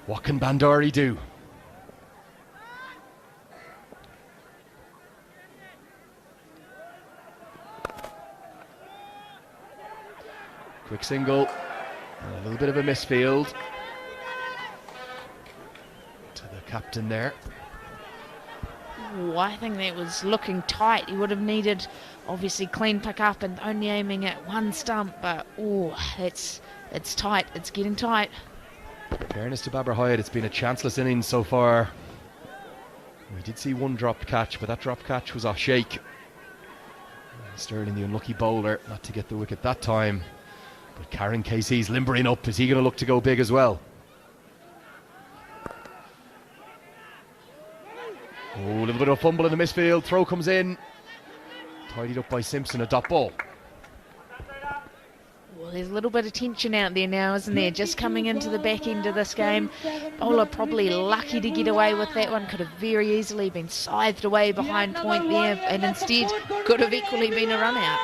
What can Bandari do? Quick single, and a little bit of a misfield to the captain there. Oh, I think that was looking tight. He would have needed, obviously, clean pick up and only aiming at one stump. But, oh, it's tight. It's getting tight. Fairness to Babar Hayat, it's been a chanceless innings so far. We did see one dropped catch, but that dropped catch was off shake. Sterling, the unlucky bowler, not to get the wicket that time. But Karen Casey's limbering up. Is he going to look to go big as well? Oh, a little bit of a fumble in the misfield. Throw comes in. Tidied up by Simpson, a dot ball. Well, there's a little bit of tension out there now, isn't there? Just coming into the back end of this game. Bowler probably lucky to get away with that one. Could have very easily been scythed away behind point there, and instead could have equally been a run out.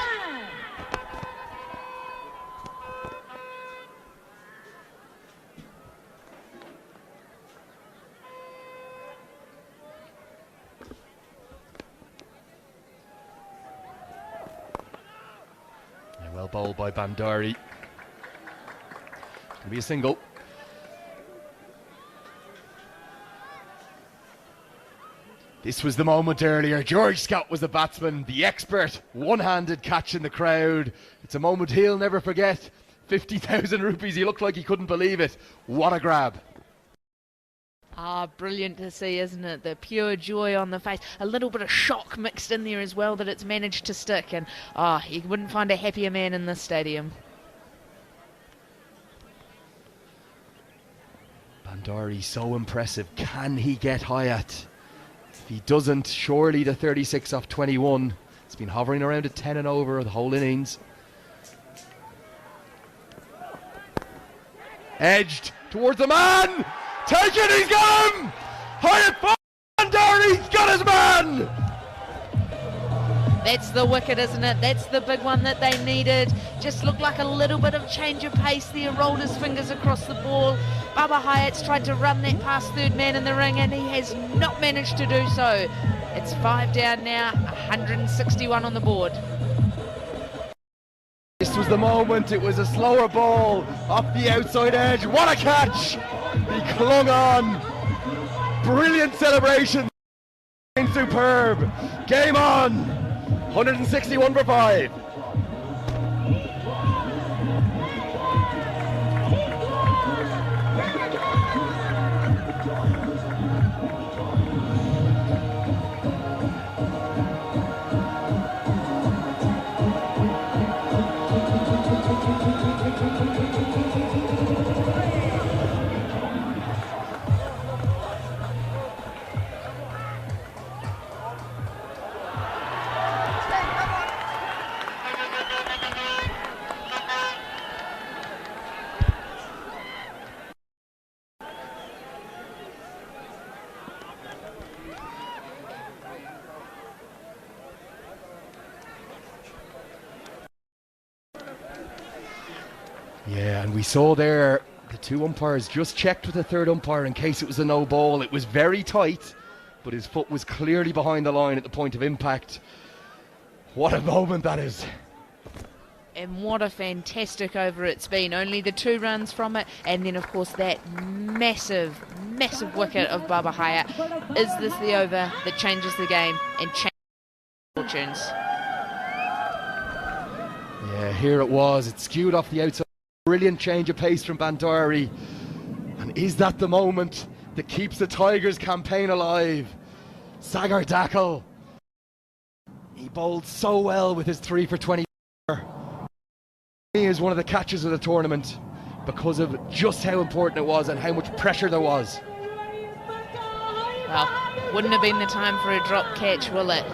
Well bowled by Bandari. It's going to be a single. This was the moment earlier. George Scott was the batsman, the expert, one-handed catch in the crowd. It's a moment he'll never forget. 50,000 rupees, he looked like he couldn't believe it. What a grab. Ah, brilliant to see, isn't it? The pure joy on the face. A little bit of shock mixed in there as well that it's managed to stick. And, you wouldn't find a happier man in this stadium. Bandari, so impressive. Can he get Hayat? If he doesn't, surely the 36 off 21. It's been hovering around at 10 and over the whole innings. Edged towards the man! Take it, he's got him! Hayat Bandari's got his man! That's the wicket, isn't it? That's the big one that they needed. Just looked like a little bit of change of pace there. Rolled his fingers across the ball. Babar Hayat's tried to run that past third man in the ring, and he has not managed to do so. It's 5 down now, 161 on the board. This was the moment. It was a slower ball off the outside edge. What a catch! He clung on. Brilliant celebration. Superb. Game on. 161 for 5. Yeah, and we saw there the two umpires just checked with the third umpire in case it was a no ball. It was very tight, but his foot was clearly behind the line at the point of impact. What a moment that is. And what a fantastic over it's been. Only the 2 runs from it, and then of course that massive, massive wicket of Babar Hayat. Is this the over that changes the game and changes fortunes? Yeah, here it was. It skewed off the outside. Brilliant change of pace from Bandari. And is that the moment that keeps the Tigers campaign alive? Sagar Dakal. He bowled so well with his 3 for 24. He is one of the catches of the tournament because of just how important it was and how much pressure there was. Well, wouldn't have been the time for a drop catch, will it?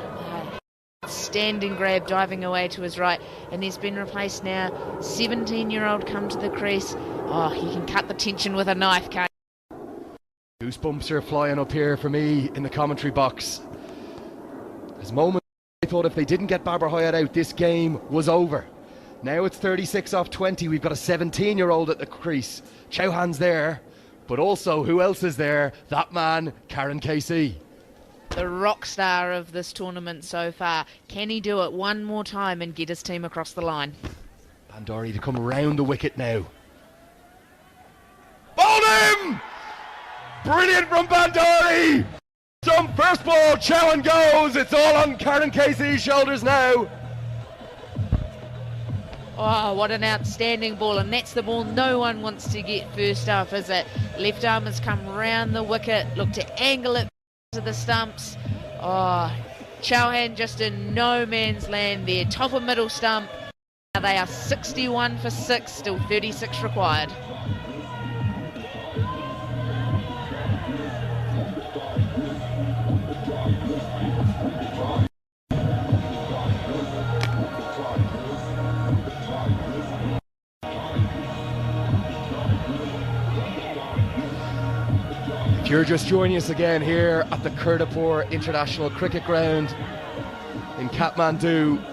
Standing grab, diving away to his right, and he's been replaced now. 17-year-old come to the crease. Oh, he can cut the tension with a knife, can't he? Goosebumps are flying up here for me in the commentary box. There's moments I thought if they didn't get Babar Hayat out, this game was over. Now it's 36 off 20. We've got a 17-year-old at the crease. Chauhan's there, but also who else is there? That man, Karen Casey. The rock star of this tournament so far. Can he do it one more time and get his team across the line? Bandari to come around the wicket now. Bowled him! Brilliant from Bandari! Jump, first ball, Chowan goes. It's all on Karen Casey's shoulders now. Oh, what an outstanding ball, and that's the ball no one wants to get first up, is it? Left arm has come round the wicket, look to angle it to the stumps. Oh, Chauhan just in no man's land there, top of middle stump. Now they are 61 for 6, still 36 required. If you're just joining us again here at the Kurdapur International Cricket Ground in Kathmandu,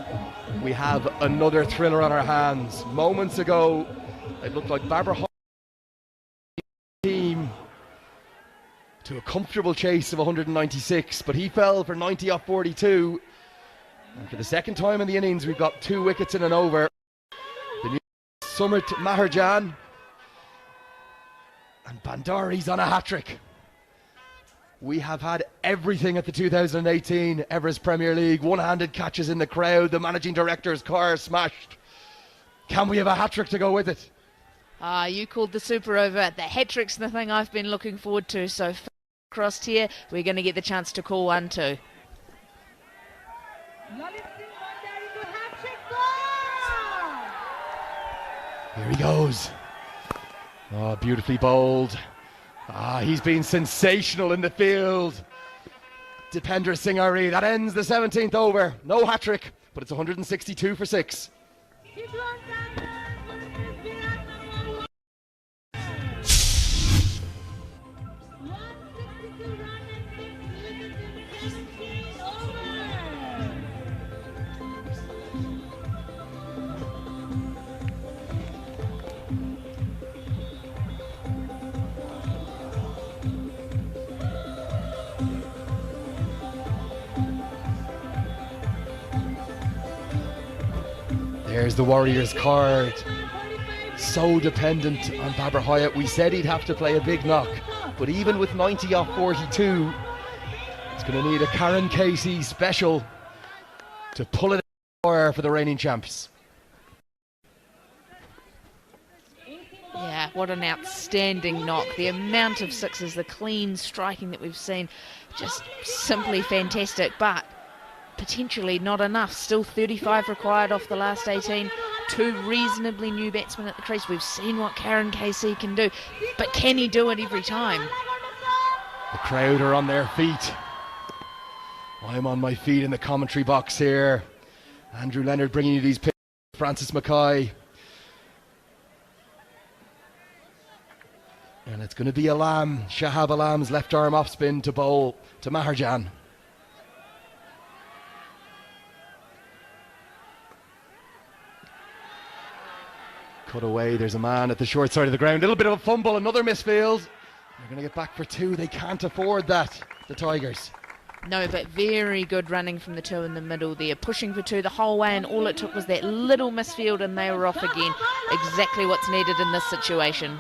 we have another thriller on our hands. Moments ago, it looked like Babar Hayat team to a comfortable chase of 196, but he fell for 90 off 42. And for the second time in the innings, we've got 2 wickets in an over. The new Sumit Maharjan and Bandari's on a hat-trick. We have had everything at the 2018 Everest Premier League. One-handed catches in the crowd. The managing director's car smashed. Can we have a hat-trick to go with it? You called the super over. The hat-trick's the thing I've been looking forward to. So crossed here, we're going to get the chance to call 1 too. Here he goes. Oh, beautifully bowled. He's been sensational in the field. Dipender Singh-Ari. That ends the 17th over. No hat-trick, but it's 162 for 6. There's the Warriors card. So dependent on Babar Hayat. We said he'd have to play a big knock, but even with 90 off 42, it's going to need a Karen Casey special to pull it for the reigning champs. Yeah, what an outstanding knock. The amount of sixes, the clean striking that we've seen, just simply fantastic, but potentially not enough. Still 35 required off the last 18. 2 reasonably new batsmen at the crease. We've seen what Karen Casey can do, but can he do it every time? The crowd are on their feet. I'm on my feet in the commentary box here. Andrew Leonard bringing you these pictures. Francis Mackay. And it's going to be Alam, Shahab Alam's left arm off spin to bowl to Maharjan. Cut away, there's a man at the short side of the ground. A little bit of a fumble, another misfield. They're going to get back for 2. They can't afford that, the Tigers. No, but very good running from the 2 in the middle there. Pushing for 2 the whole way, and all it took was that little misfield and they were off again. Exactly what's needed in this situation.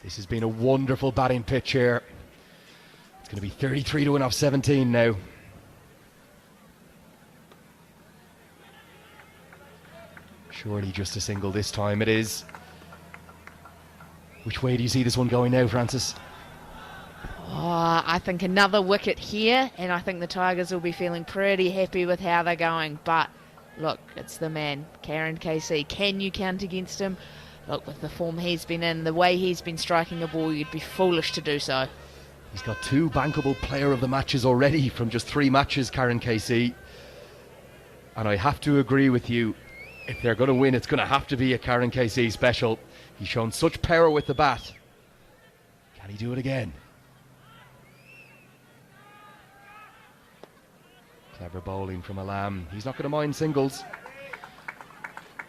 This has been a wonderful batting pitch here. It's going to be 33 to win off 17 now. Surely just a single this time. It is. Which way do you see this one going now, Francis? I think another wicket here, and I think the Tigers will be feeling pretty happy with how they're going. But look, it's the man, Karen Casey. Can you count against him? Look, with the form he's been in, the way he's been striking a ball, you'd be foolish to do so. He's got 2 bankable player of the matches already from just 3 matches, Karen Casey. And I have to agree with you. If they're going to win, it's going to have to be a Karen Casey special. He's shown such power with the bat. Can he do it again? Clever bowling from Alam. He's not going to mind singles.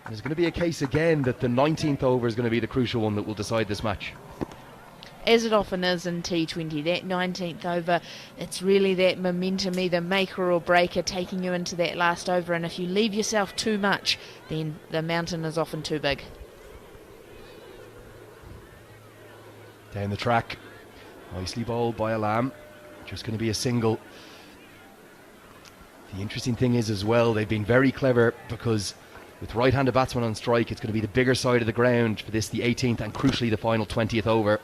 And there's going to be a case again that the 19th over is going to be the crucial one that will decide this match. As it often is in T20, that 19th over, it's really that momentum, either maker or breaker, taking you into that last over. And if you leave yourself too much, then the mountain is often too big. Down the track. Nicely bowled by Alam. Just going to be a single. The interesting thing is as well, they've been very clever because with right-handed batsmen on strike, it's going to be the bigger side of the ground for this, the 18th and crucially the final 20th over.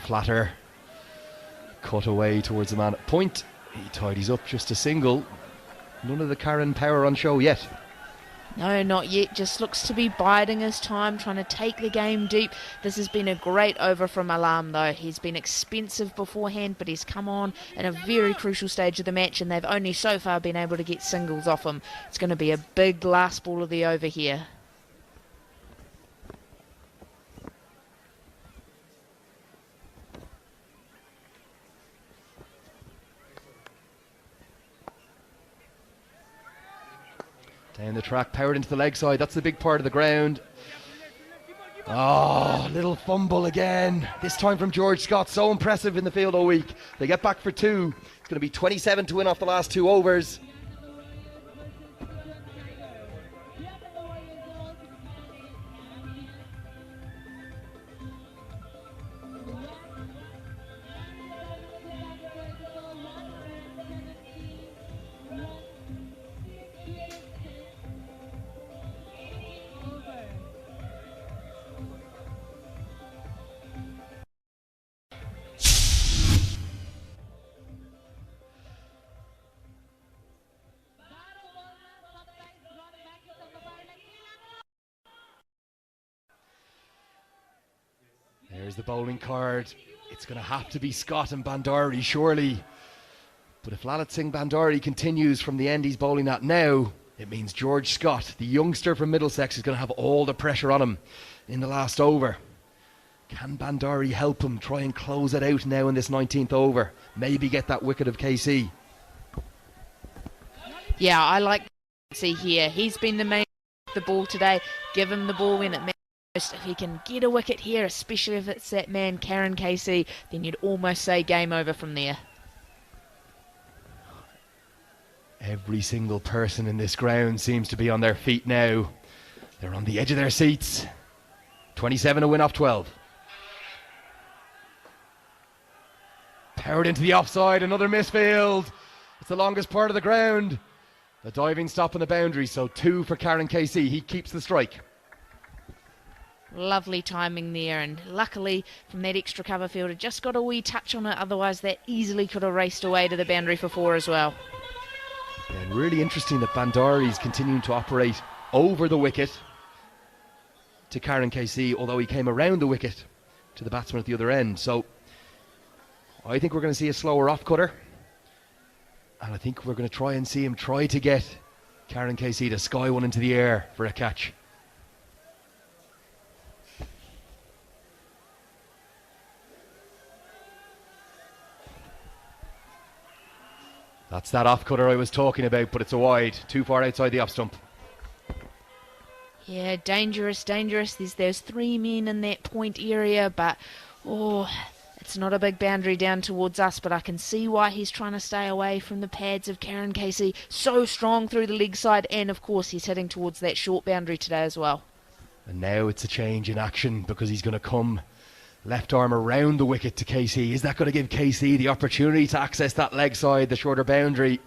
Flatter. Cut away towards the man at point. He tidies up just a single. None of the Karen power on show yet. No, not yet. Just looks to be biding his time, trying to take the game deep. This has been a great over from Alam, though. He's been expensive beforehand, but he's come on in a very crucial stage of the match, and they've only so far been able to get singles off him. It's going to be a big last ball of the over here. Down the track, powered into the leg side. That's the big part of the ground. Oh, little fumble again. This time from George Scott. So impressive in the field all week. They get back for 2. It's going to be 27 to win off the last 2 overs. There's the bowling card. It's going to have to be Scott and Bandari, surely. But if Lalit Singh Bandari continues from the end he's bowling at now, it means George Scott, the youngster from Middlesex, is going to have all the pressure on him in the last over. Can Bandari help him try and close it out now in this 19th over? Maybe get that wicket of KC. Yeah, I like KC here. He's been the main of the ball today. Give him the ball when it matters. If he can get a wicket here, especially if it's that man Karen KC, then you'd almost say game over from there. Every single person in this ground seems to be on their feet now. They're on the edge of their seats. 27 to win off 12. Powered into the offside, another misfield. It's the longest part of the ground. A diving stop on the boundary, so 2 for Karen KC. He keeps the strike. Lovely timing there, and luckily from that extra cover fielder just got a wee touch on it, otherwise that easily could have raced away to the boundary for 4 as well. And really interesting that Bandari is continuing to operate over the wicket to Karen KC, although he came around the wicket to the batsman at the other end. So I think we're going to see a slower off cutter, and I think we're going to try and see him try to get Karen KC to sky one into the air for a catch. That's that off cutter I was talking about, but it's a wide, too far outside the off stump. Yeah, dangerous, dangerous. There's 3 men in that point area, but it's not a big boundary down towards us, but I can see why he's trying to stay away from the pads of Karen Casey. So strong through the leg side, and of course he's heading towards that short boundary today as well. And now it's a change in action because he's going to come left arm around the wicket to KC. Is that going to give KC the opportunity to access that leg side, the shorter boundary?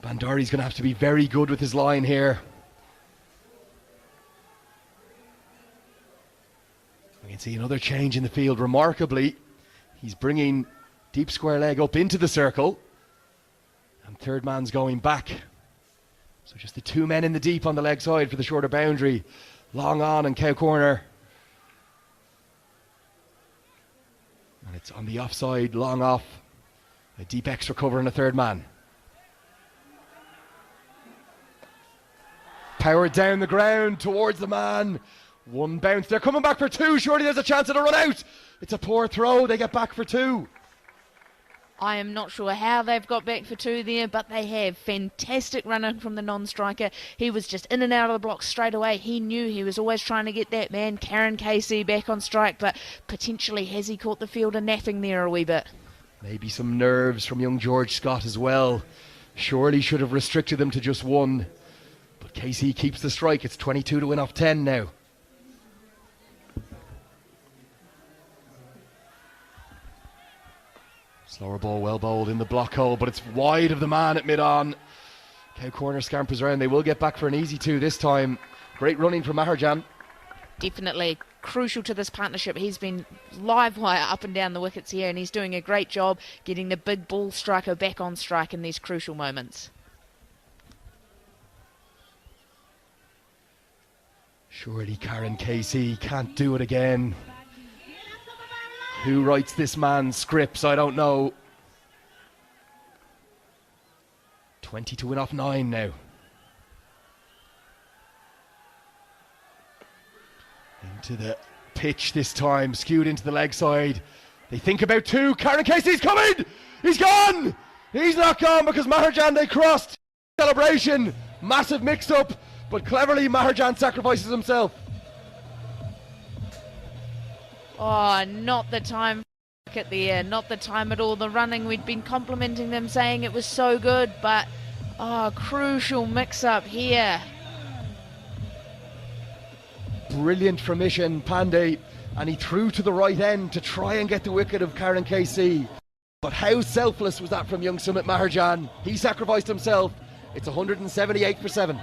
Bandari's going to have to be very good with his line here. We can see another change in the field. Remarkably, he's bringing deep square leg up into the circle, and third man's going back. So just the 2 men in the deep on the leg side for the shorter boundary. Long on and cow corner. And it's on the offside, long off. A deep extra cover and a third man. Powered down the ground towards the man. 1 bounce. They're coming back for 2. Surely there's a chance of a run out. It's a poor throw. They get back for 2. I am not sure how they've got back for 2 there, but they have. Fantastic run-in from the non-striker. He was just in and out of the block straight away. He knew he was always trying to get that man, Karen Casey, back on strike, but potentially has he caught the fielder napping there a wee bit? Maybe some nerves from young George Scott as well. Surely should have restricted them to just 1. But KC keeps the strike. It's 22 to win off 10 now. Slower ball, well bowled in the block hole, but it's wide of the man at mid-on. Cow corner scampers around. They will get back for an easy 2 this time. Great running from Maharjan. Definitely crucial to this partnership. He's been live wire up and down the wickets here, and he's doing a great job getting the big ball striker back on strike in these crucial moments. Surely Karen KC can't do it again. Who writes this man's scripts? I don't know. 20 to win off 9 now. Into the pitch this time, skewed into the leg side. They think about 2. Karen Casey's coming! He's gone! He's not gone because Maharjan, they crossed. Celebration, massive mix-up, but cleverly Maharjan sacrifices himself. Oh, not the time at the air, not the time at all. The running, we'd been complimenting them, saying it was so good, but crucial mix-up here. Brilliant from Ishan Pandey, and he threw to the right end to try and get the wicket of Karen KC. But how selfless was that from young Sumit Maharjan? He sacrificed himself. It's 178 for 7.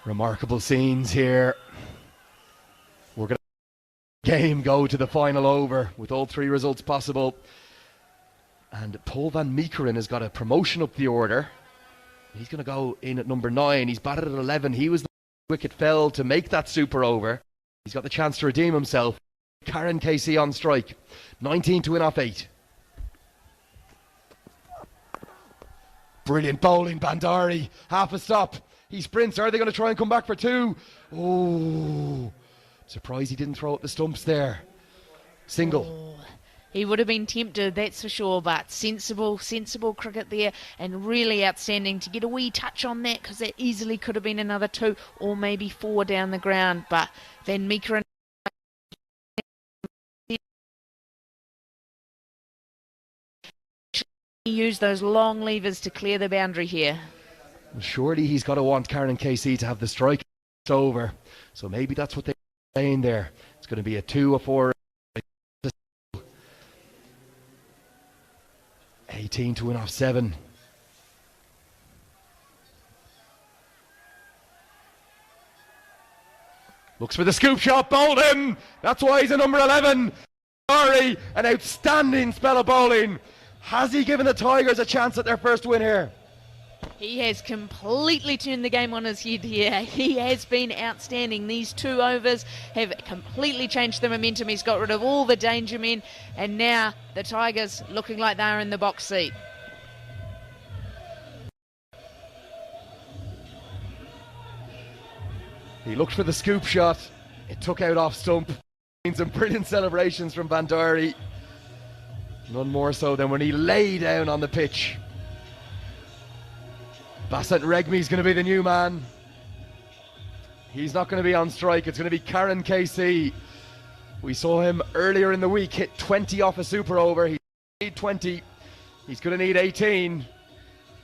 Remarkable scenes here. We're going to game go to the final over with all 3 results possible. And Paul van Meekeren has got a promotion up the order. He's going to go in at number 9. He's batted at 11. He was the wicket fell to make that super over. He's got the chance to redeem himself. Karen Casey on strike. 19 to win off 8. Brilliant bowling, Bandari. Half a stop. He sprints. Are they going to try and come back for 2? Oh, surprised he didn't throw at the stumps there. Single. Oh, he would have been tempted, that's for sure, but sensible cricket there, and really outstanding to get a wee touch on that, because that easily could have been another 2 or maybe 4 down the ground. But Van Meekeren used those long levers to clear the boundary here. Well, surely he's got to want Karen KC to have the strike over. So maybe that's what they're saying there. It's going to be a 2 or 4. 18 to win off 7. Looks for the scoop shot, bowled him. That's why he's a number 11. Sorry, an outstanding spell of bowling. Has he given the Tigers a chance at their first win here? He has completely turned the game on his head here. He has been outstanding. These 2 overs have completely changed the momentum. He's got rid of all the danger men, and now the Tigers looking like they're in the box seat. He looked for the scoop shot. It took out off stump. Some brilliant celebrations from Bandari. None more so than when he lay down on the pitch. Basant Regmi's going to be the new man. He's not going to be on strike. It's going to be Karen KC. We saw him earlier in the week hit 20 off a super over. He need 20. He's going to need 18.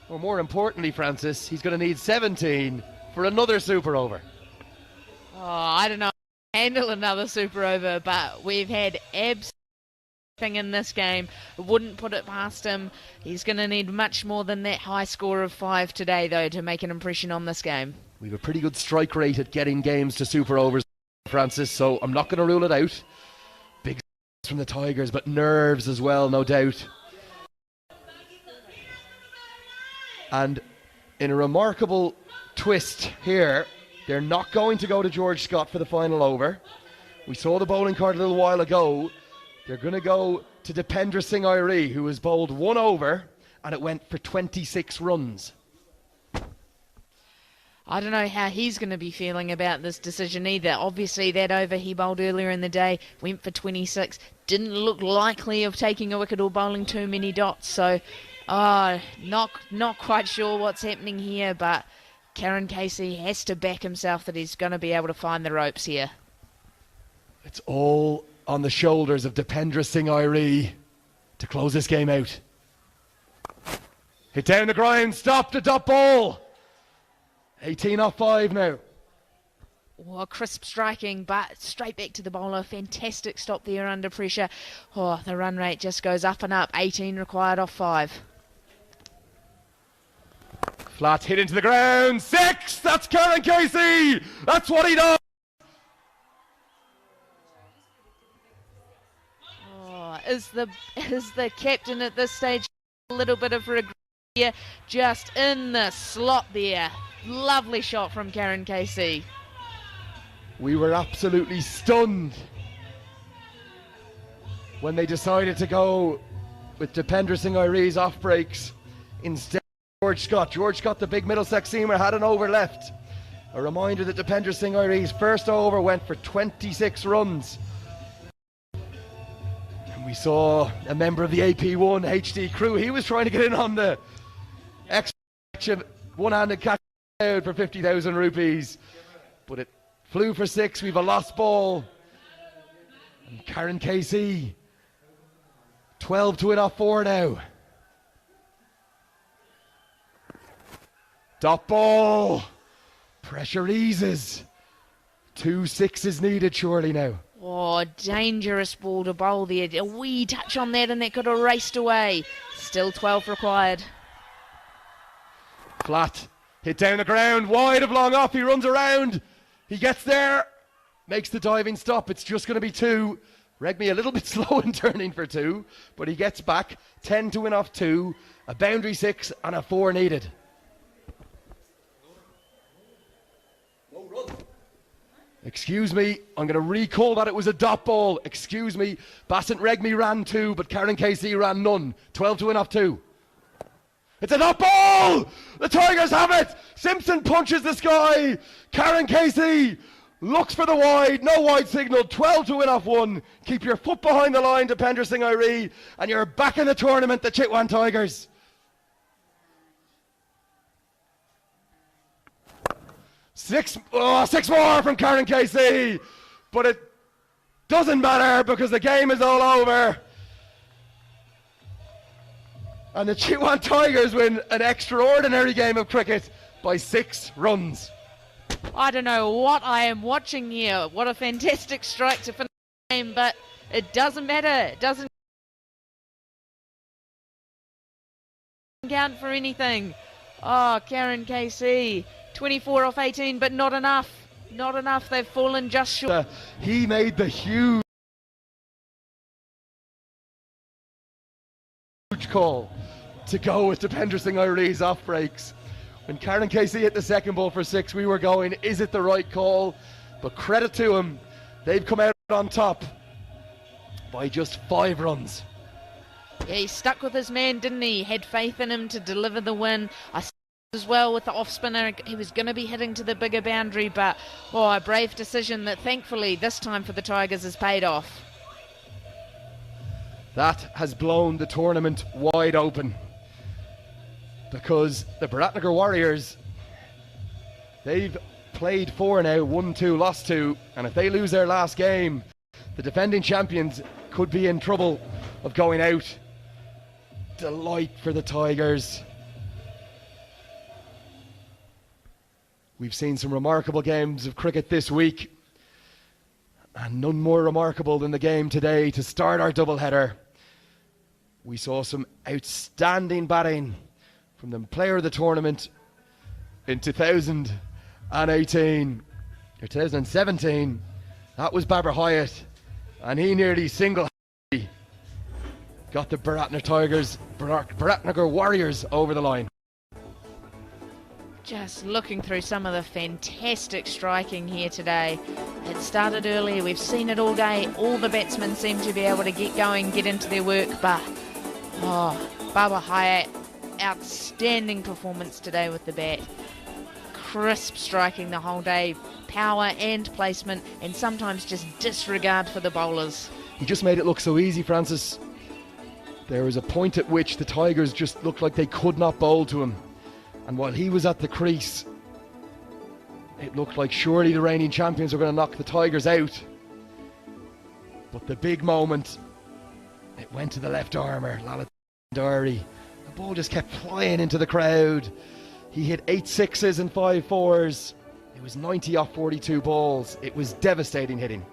Or more importantly, Francis, he's going to need 17 for another super over. Oh, I don't know. Handle another super over, but we've had absolutely in this game. Wouldn't put it past him. He's going to need much more than that high score of 5 today, though, to make an impression on this game. We have a pretty good strike rate at getting games to super overs, Francis, so I'm not going to rule it out. Big from the Tigers, but nerves as well, no doubt. And in a remarkable twist here, they're not going to go to George Scott for the final over. We saw the bowling card a little while ago. They're going to go to Dipendra Singh Airi, who has bowled 1 over, and it went for 26 runs. I don't know how he's going to be feeling about this decision either. Obviously, that over he bowled earlier in the day, went for 26, didn't look likely of taking a wicket or bowling too many dots. So, not quite sure what's happening here, but Karen Casey has to back himself that he's going to be able to find the ropes here. It's all on the shoulders of Dipendra Singh Iree to close this game out. Hit down the ground, stop the dot ball. 18 off 5 now. Oh, crisp striking, but straight back to the bowler. Fantastic stop there under pressure. Oh, the run rate just goes up and up. 18 required off 5. Flat hit into the ground. 6! That's Karen Casey! That's what he does! Oh, is the captain at this stage a little bit of regret here? Just in the slot there. Lovely shot from Karen Casey. We were absolutely stunned when they decided to go with Dipendra Singh Iree's off breaks instead of George Scott. George Scott, the big Middlesex seamer, had an over left. A reminder that Dipendra Singh Iree's first over went for 26 runs. And we saw a member of the AP1 HD crew. He was trying to get in on the extra one-handed catch out for 50,000 rupees, but it flew for 6. We've a lost ball, and Karen Casey 12 to win off 4 now. Dot ball, pressure eases. 2 6s needed surely now. Oh, dangerous ball to bowl there. A wee touch on that and that could have raced away. Still 12 required. Flat hit down the ground, wide of long off. He runs around, he gets there, makes the diving stop. It's just going to be 2. Regmi a little bit slow in turning for 2, but he gets back. 10 to win off 2, a boundary 6 and a 4 needed. Excuse me, I'm going to recall that it was a dot ball. Excuse me, Bassett Regmi ran 2, but Karen Casey ran none. 12 to win off 2. It's a dot ball! The Tigers have it! Simpson punches the sky. Karen Casey looks for the wide. No wide signal. 12 to win off 1. Keep your foot behind the line, Dipendra Singh Iree, and you're back in the tournament, the Chitwan Tigers. Six more from Karen Casey, but it doesn't matter because the game is all over. And the Chitwan Tigers win an extraordinary game of cricket by 6 runs. I don't know what I am watching here. What a fantastic strike to finish the game, but it doesn't matter. It doesn't count for anything. Oh, Karen Casey, 24 off 18, but not enough. Not enough. They've fallen just short. He made the huge call to go with Dipendra Singh Iree's off breaks. When Karen Casey hit the second ball for 6, we were going, is it the right call? But credit to him, they've come out on top by just 5 runs. Yeah, he stuck with his man, didn't he? Had faith in him to deliver the win. I as well with the off spinner, he was going to be hitting to the bigger boundary, but a brave decision that thankfully this time for the Tigers has paid off. That has blown the tournament wide open because the Biratnagar Warriors, they've played 4 now, won 2, lost 2, and if they lose their last game, the defending champions could be in trouble of going out. Delight for the Tigers. We've seen some remarkable games of cricket this week, and none more remarkable than the game today to start our doubleheader. We saw some outstanding batting from the player of the tournament in 2018 or 2017. That was Babar Hayat, and he nearly single-handedly got the Biratnagar Warriors over the line. Just looking through some of the fantastic striking here today. It started earlier, we've seen it all day. All the batsmen seem to be able to get going, get into their work, but Babar Hayat, outstanding performance today with the bat. crisp striking the whole day, power and placement, and sometimes just disregard for the bowlers. He just made it look so easy, Francis. There was a point at which the Tigers just looked like they could not bowl to him. And while he was at the crease, it looked like surely the reigning champions were going to knock the Tigers out. But the big moment, it went to the left armour, Lala Bandari. The ball just kept flying into the crowd. He hit 8 sixes and 5 fours. It was 90 off 42 balls. It was devastating hitting.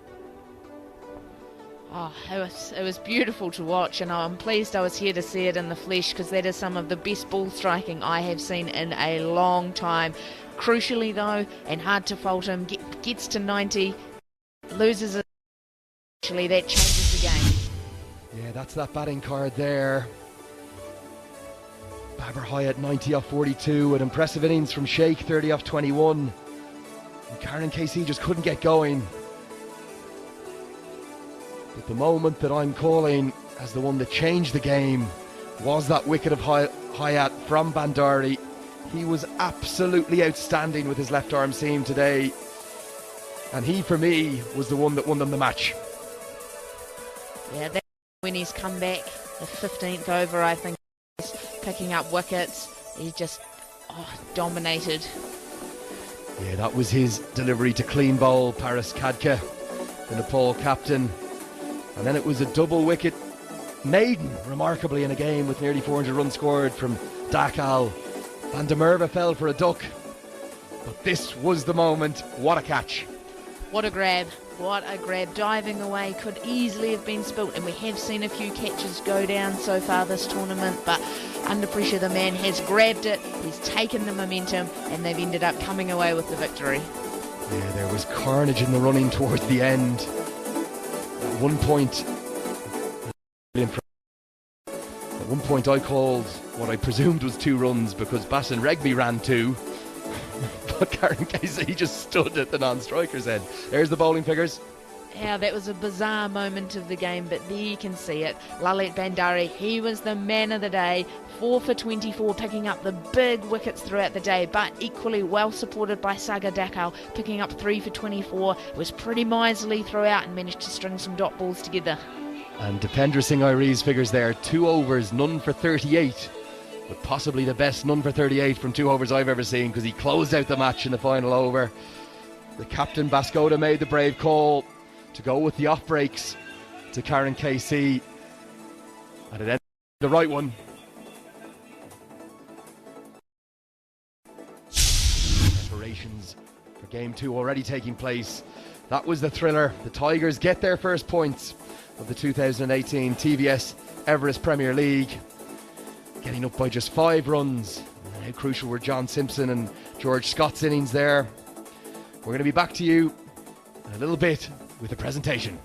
Oh, it was beautiful to watch, and I'm pleased I was here to see it in the flesh, because that is some of the best ball striking I have seen in a long time. Crucially though, and hard to fault him, gets to 90, loses it. Actually, that changes the game. Yeah, that's that batting card there. Babar Hayat 90 off 42, an impressive innings from Sheikh 30 off 21. And Karen Casey just couldn't get going. But the moment that I'm calling as the one that changed the game was that wicket of Hayat from Bandari. He was absolutely outstanding with his left arm seam today. And he, for me, was the one that won them the match. Yeah, that's when he's come back, the 15th over, I think, picking up wickets. He just dominated. Yeah, that was his delivery to clean bowl, Paris Khadka, the Nepal captain. And then it was a double wicket maiden, remarkably, in a game with nearly 400 runs scored from Dakal. Van der Merwe fell for a duck. But this was the moment. What a catch. What a grab. What a grab. Diving away, could easily have been spilt, and we have seen a few catches go down so far this tournament, but under pressure the man has grabbed it, he's taken the momentum, and they've ended up coming away with the victory. Yeah, there was carnage in the running towards the end. At one point I called what I presumed was 2 runs because Bass and Regby ran 2. But Karen Casey just stood at the non-striker's end. There's the bowling figures. Yeah, that was a bizarre moment of the game, but there you can see it. Lalit Bandari, he was the man of the day, 4 for 24, picking up the big wickets throughout the day, but equally well supported by Sagar Dakal, picking up 3 for 24. It was pretty miserly throughout and managed to string some dot balls together. And Dipendra Singh Irie's figures there, 2 overs, none for 38. But possibly the best none for 38 from 2 overs I've ever seen, because he closed out the match in the final over. The captain Bascoda made the brave call to go with the off breaks to Karen KC, and it ended the right one. Preparations for game 2 already taking place. That was the thriller. The Tigers get their first points of the 2018 TVS Everest Premier League, getting up by just 5 runs. And how crucial were John Simpson and George Scott's innings there. We're going to be back to you in a little bit with a presentation.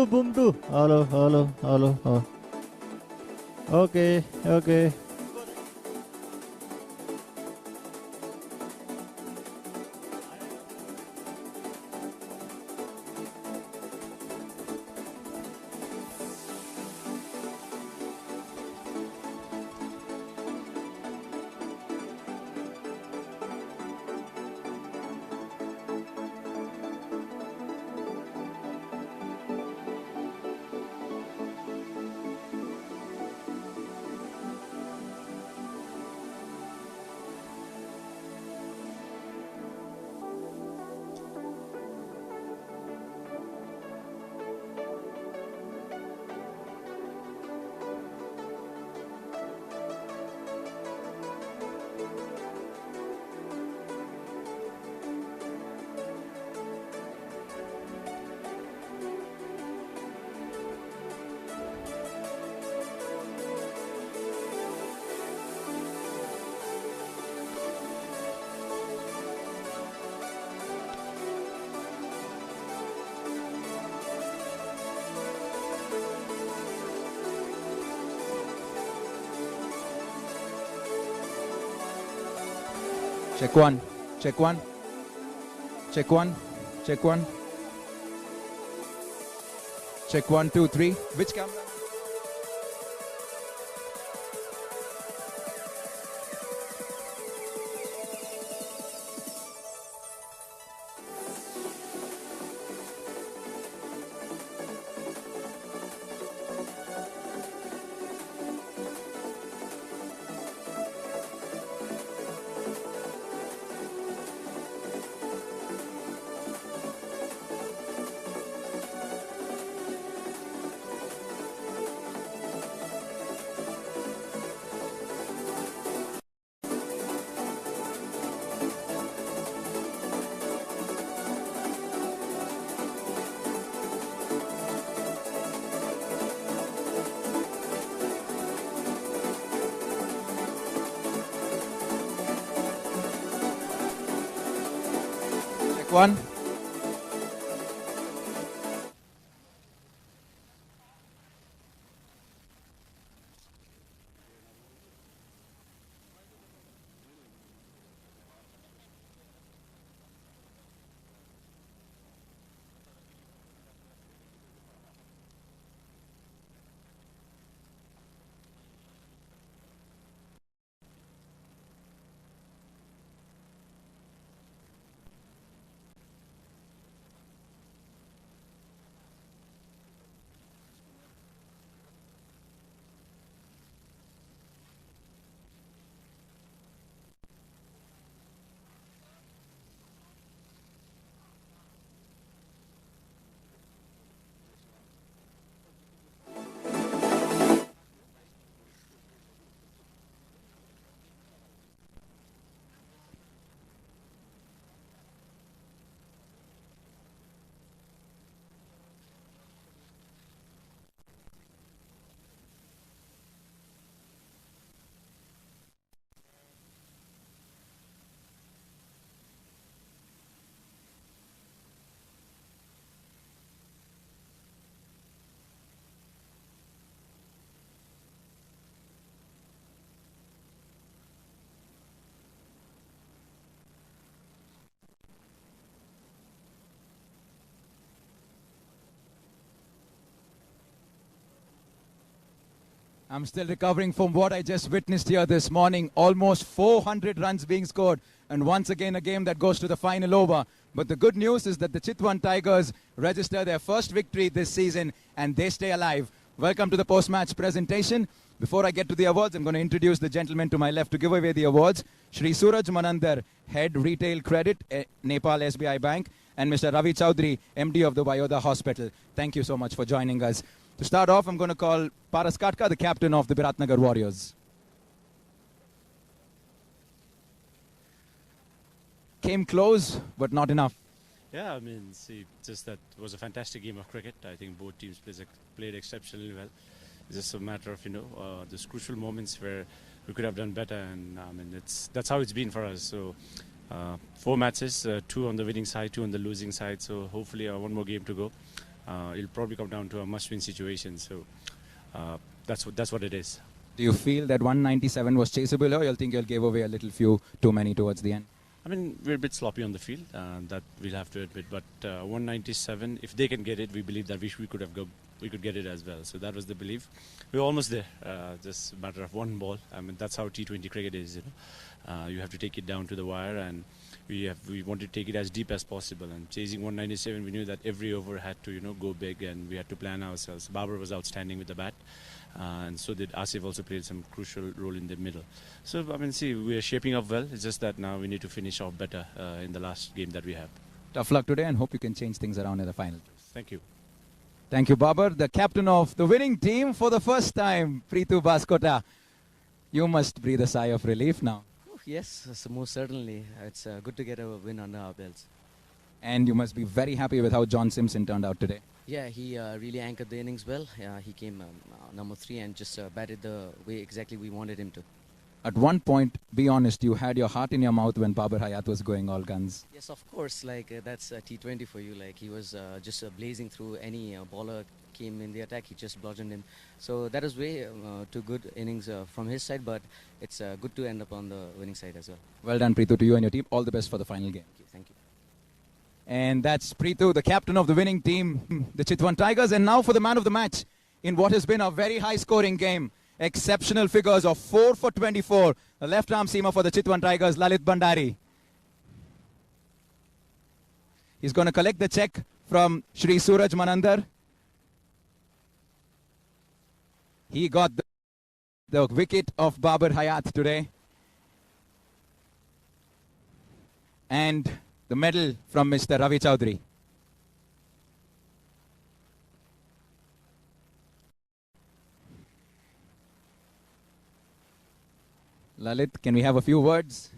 Boom do. Hello. Okay. Check one. Check one. Check one. Check one. Check 1, 2, 3. Which camera? Check one. I'm still recovering from what I just witnessed here this morning. Almost 400 runs being scored. And once again, a game that goes to the final over. But the good news is that the Chitwan Tigers register their first victory this season and they stay alive. Welcome to the post-match presentation. Before I get to the awards, I'm going to introduce the gentleman to my left to give away the awards. Shri Suraj Manandar, Head Retail Credit, Nepal SBI Bank, and Mr. Ravi Chaudhary, MD of the Vayoda Hospital. Thank you so much for joining us. To start off, I'm going to call Paras Katka, the captain of the Biratnagar Warriors. Came close, but not enough. Yeah, I mean, see, just that was a fantastic game of cricket. I think both teams played exceptionally well. It's just a matter of, those crucial moments where we could have done better, and I mean, that's how it's been for us. So, 4 matches, 2 on the winning side, 2 on the losing side. So hopefully, 1 more game to go. It'll probably come down to a must-win situation. So that's what it is. Do you feel that 197 was chaseable, or you think you'll give away a little few too many towards the end? I mean, we're a bit sloppy on the field, that we'll have to admit. But 197, if they can get it, we believe that we could get it as well. So that was the belief. We're almost there. Just a matter of 1 ball. I mean, that's how T20 cricket is. You have to take it down to the wire, and we wanted to take it as deep as possible. And chasing 197, we knew that every over had to go big, and we had to plan ourselves. Babar was outstanding with the bat. And so did Asif, also played some crucial role in the middle. So, I mean, see, we are shaping up well. It's just that now we need to finish off better in the last game that we have. Tough luck today, and hope you can change things around in the final. Thank you. Thank you, Babar. The captain of the winning team for the first time, Preetu Baskota. You must breathe a sigh of relief now. Yes, so most certainly. It's good to get a win under our belts. And you must be very happy with how John Simpson turned out today. Yeah, he really anchored the innings well. He came number 3 and just batted the way exactly we wanted him to. At one point, be honest, you had your heart in your mouth when Babar Hayat was going all guns. Yes, of course. Like that's T20 for you. Like he was just blazing through any bowler came in the attack, he just bludgeoned him. So that is way two good innings from his side, but it's good to end up on the winning side as well. Well done, Preetu, to you and your team. All the best for the final game. Thank you. And that's Preetu, the captain of the winning team, the Chitwan Tigers. And now for the man of the match in what has been a very high-scoring game. Exceptional figures of 4 for 24. The left-arm seamer for the Chitwan Tigers, Lalit Bhandari. He's going to collect the check from Shri Suraj Manandar. He got the wicket of Babar Hayat today. And the medal from Mr. Ravi Chaudhary. Lalit, can we have a few words?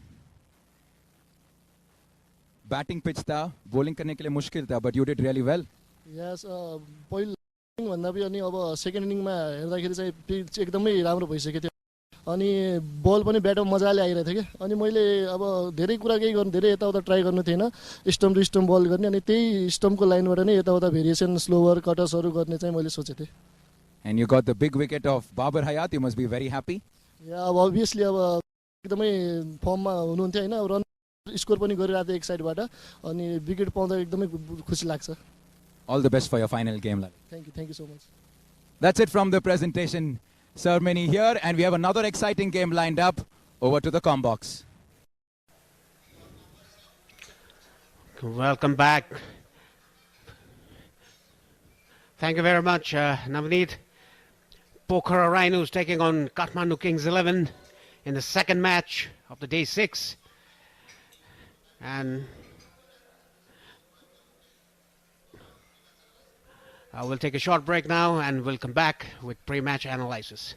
Batting pitch था, bowling करने के लिए मुश्किल था, but you did really well. Yes, पहिलो भन्दा पनि अब सेकेन्ड इनिङमा हेर्दाखेरि चाहिँ पिच एकदमै राम्रो भइसकेको थियो अनि बल पनि ब्याटमा मजाले आइरहेको थियो के अनि मैले अब धेरै कुरा केही गर्नु धेरै यताउता ट्राई गर्नु थिएन स्टम्प टु स्टम्प बल गर्ने अनि त्यही स्टम्पको लाइनबाट नै यताउता भेरिएसन स्लोवर कटर्सहरू गर्ने चाहिँ मैले सोचेको थिएँ. And you got the big wicket of Babar Hayat. You must be very happy. या अब obviously अब एकदमै फर्ममा हुनुहुन्थ्यो हैन रन स्कोर पनि गरिरहेको थियो एक साइडबाट अनि विकेट पाउँदा एकदमै खुसी लाग्छ. All the best for your final game, Lalit. Thank you so much. That's it from the presentation ceremony here, and we have another exciting game lined up. Over to the Combox. Welcome back. Thank you very much, Navneet. Pokhara Rhinos taking on Kathmandu Kings 11 in the second match of the day 6. And we'll take a short break now and we'll come back with pre-match analysis.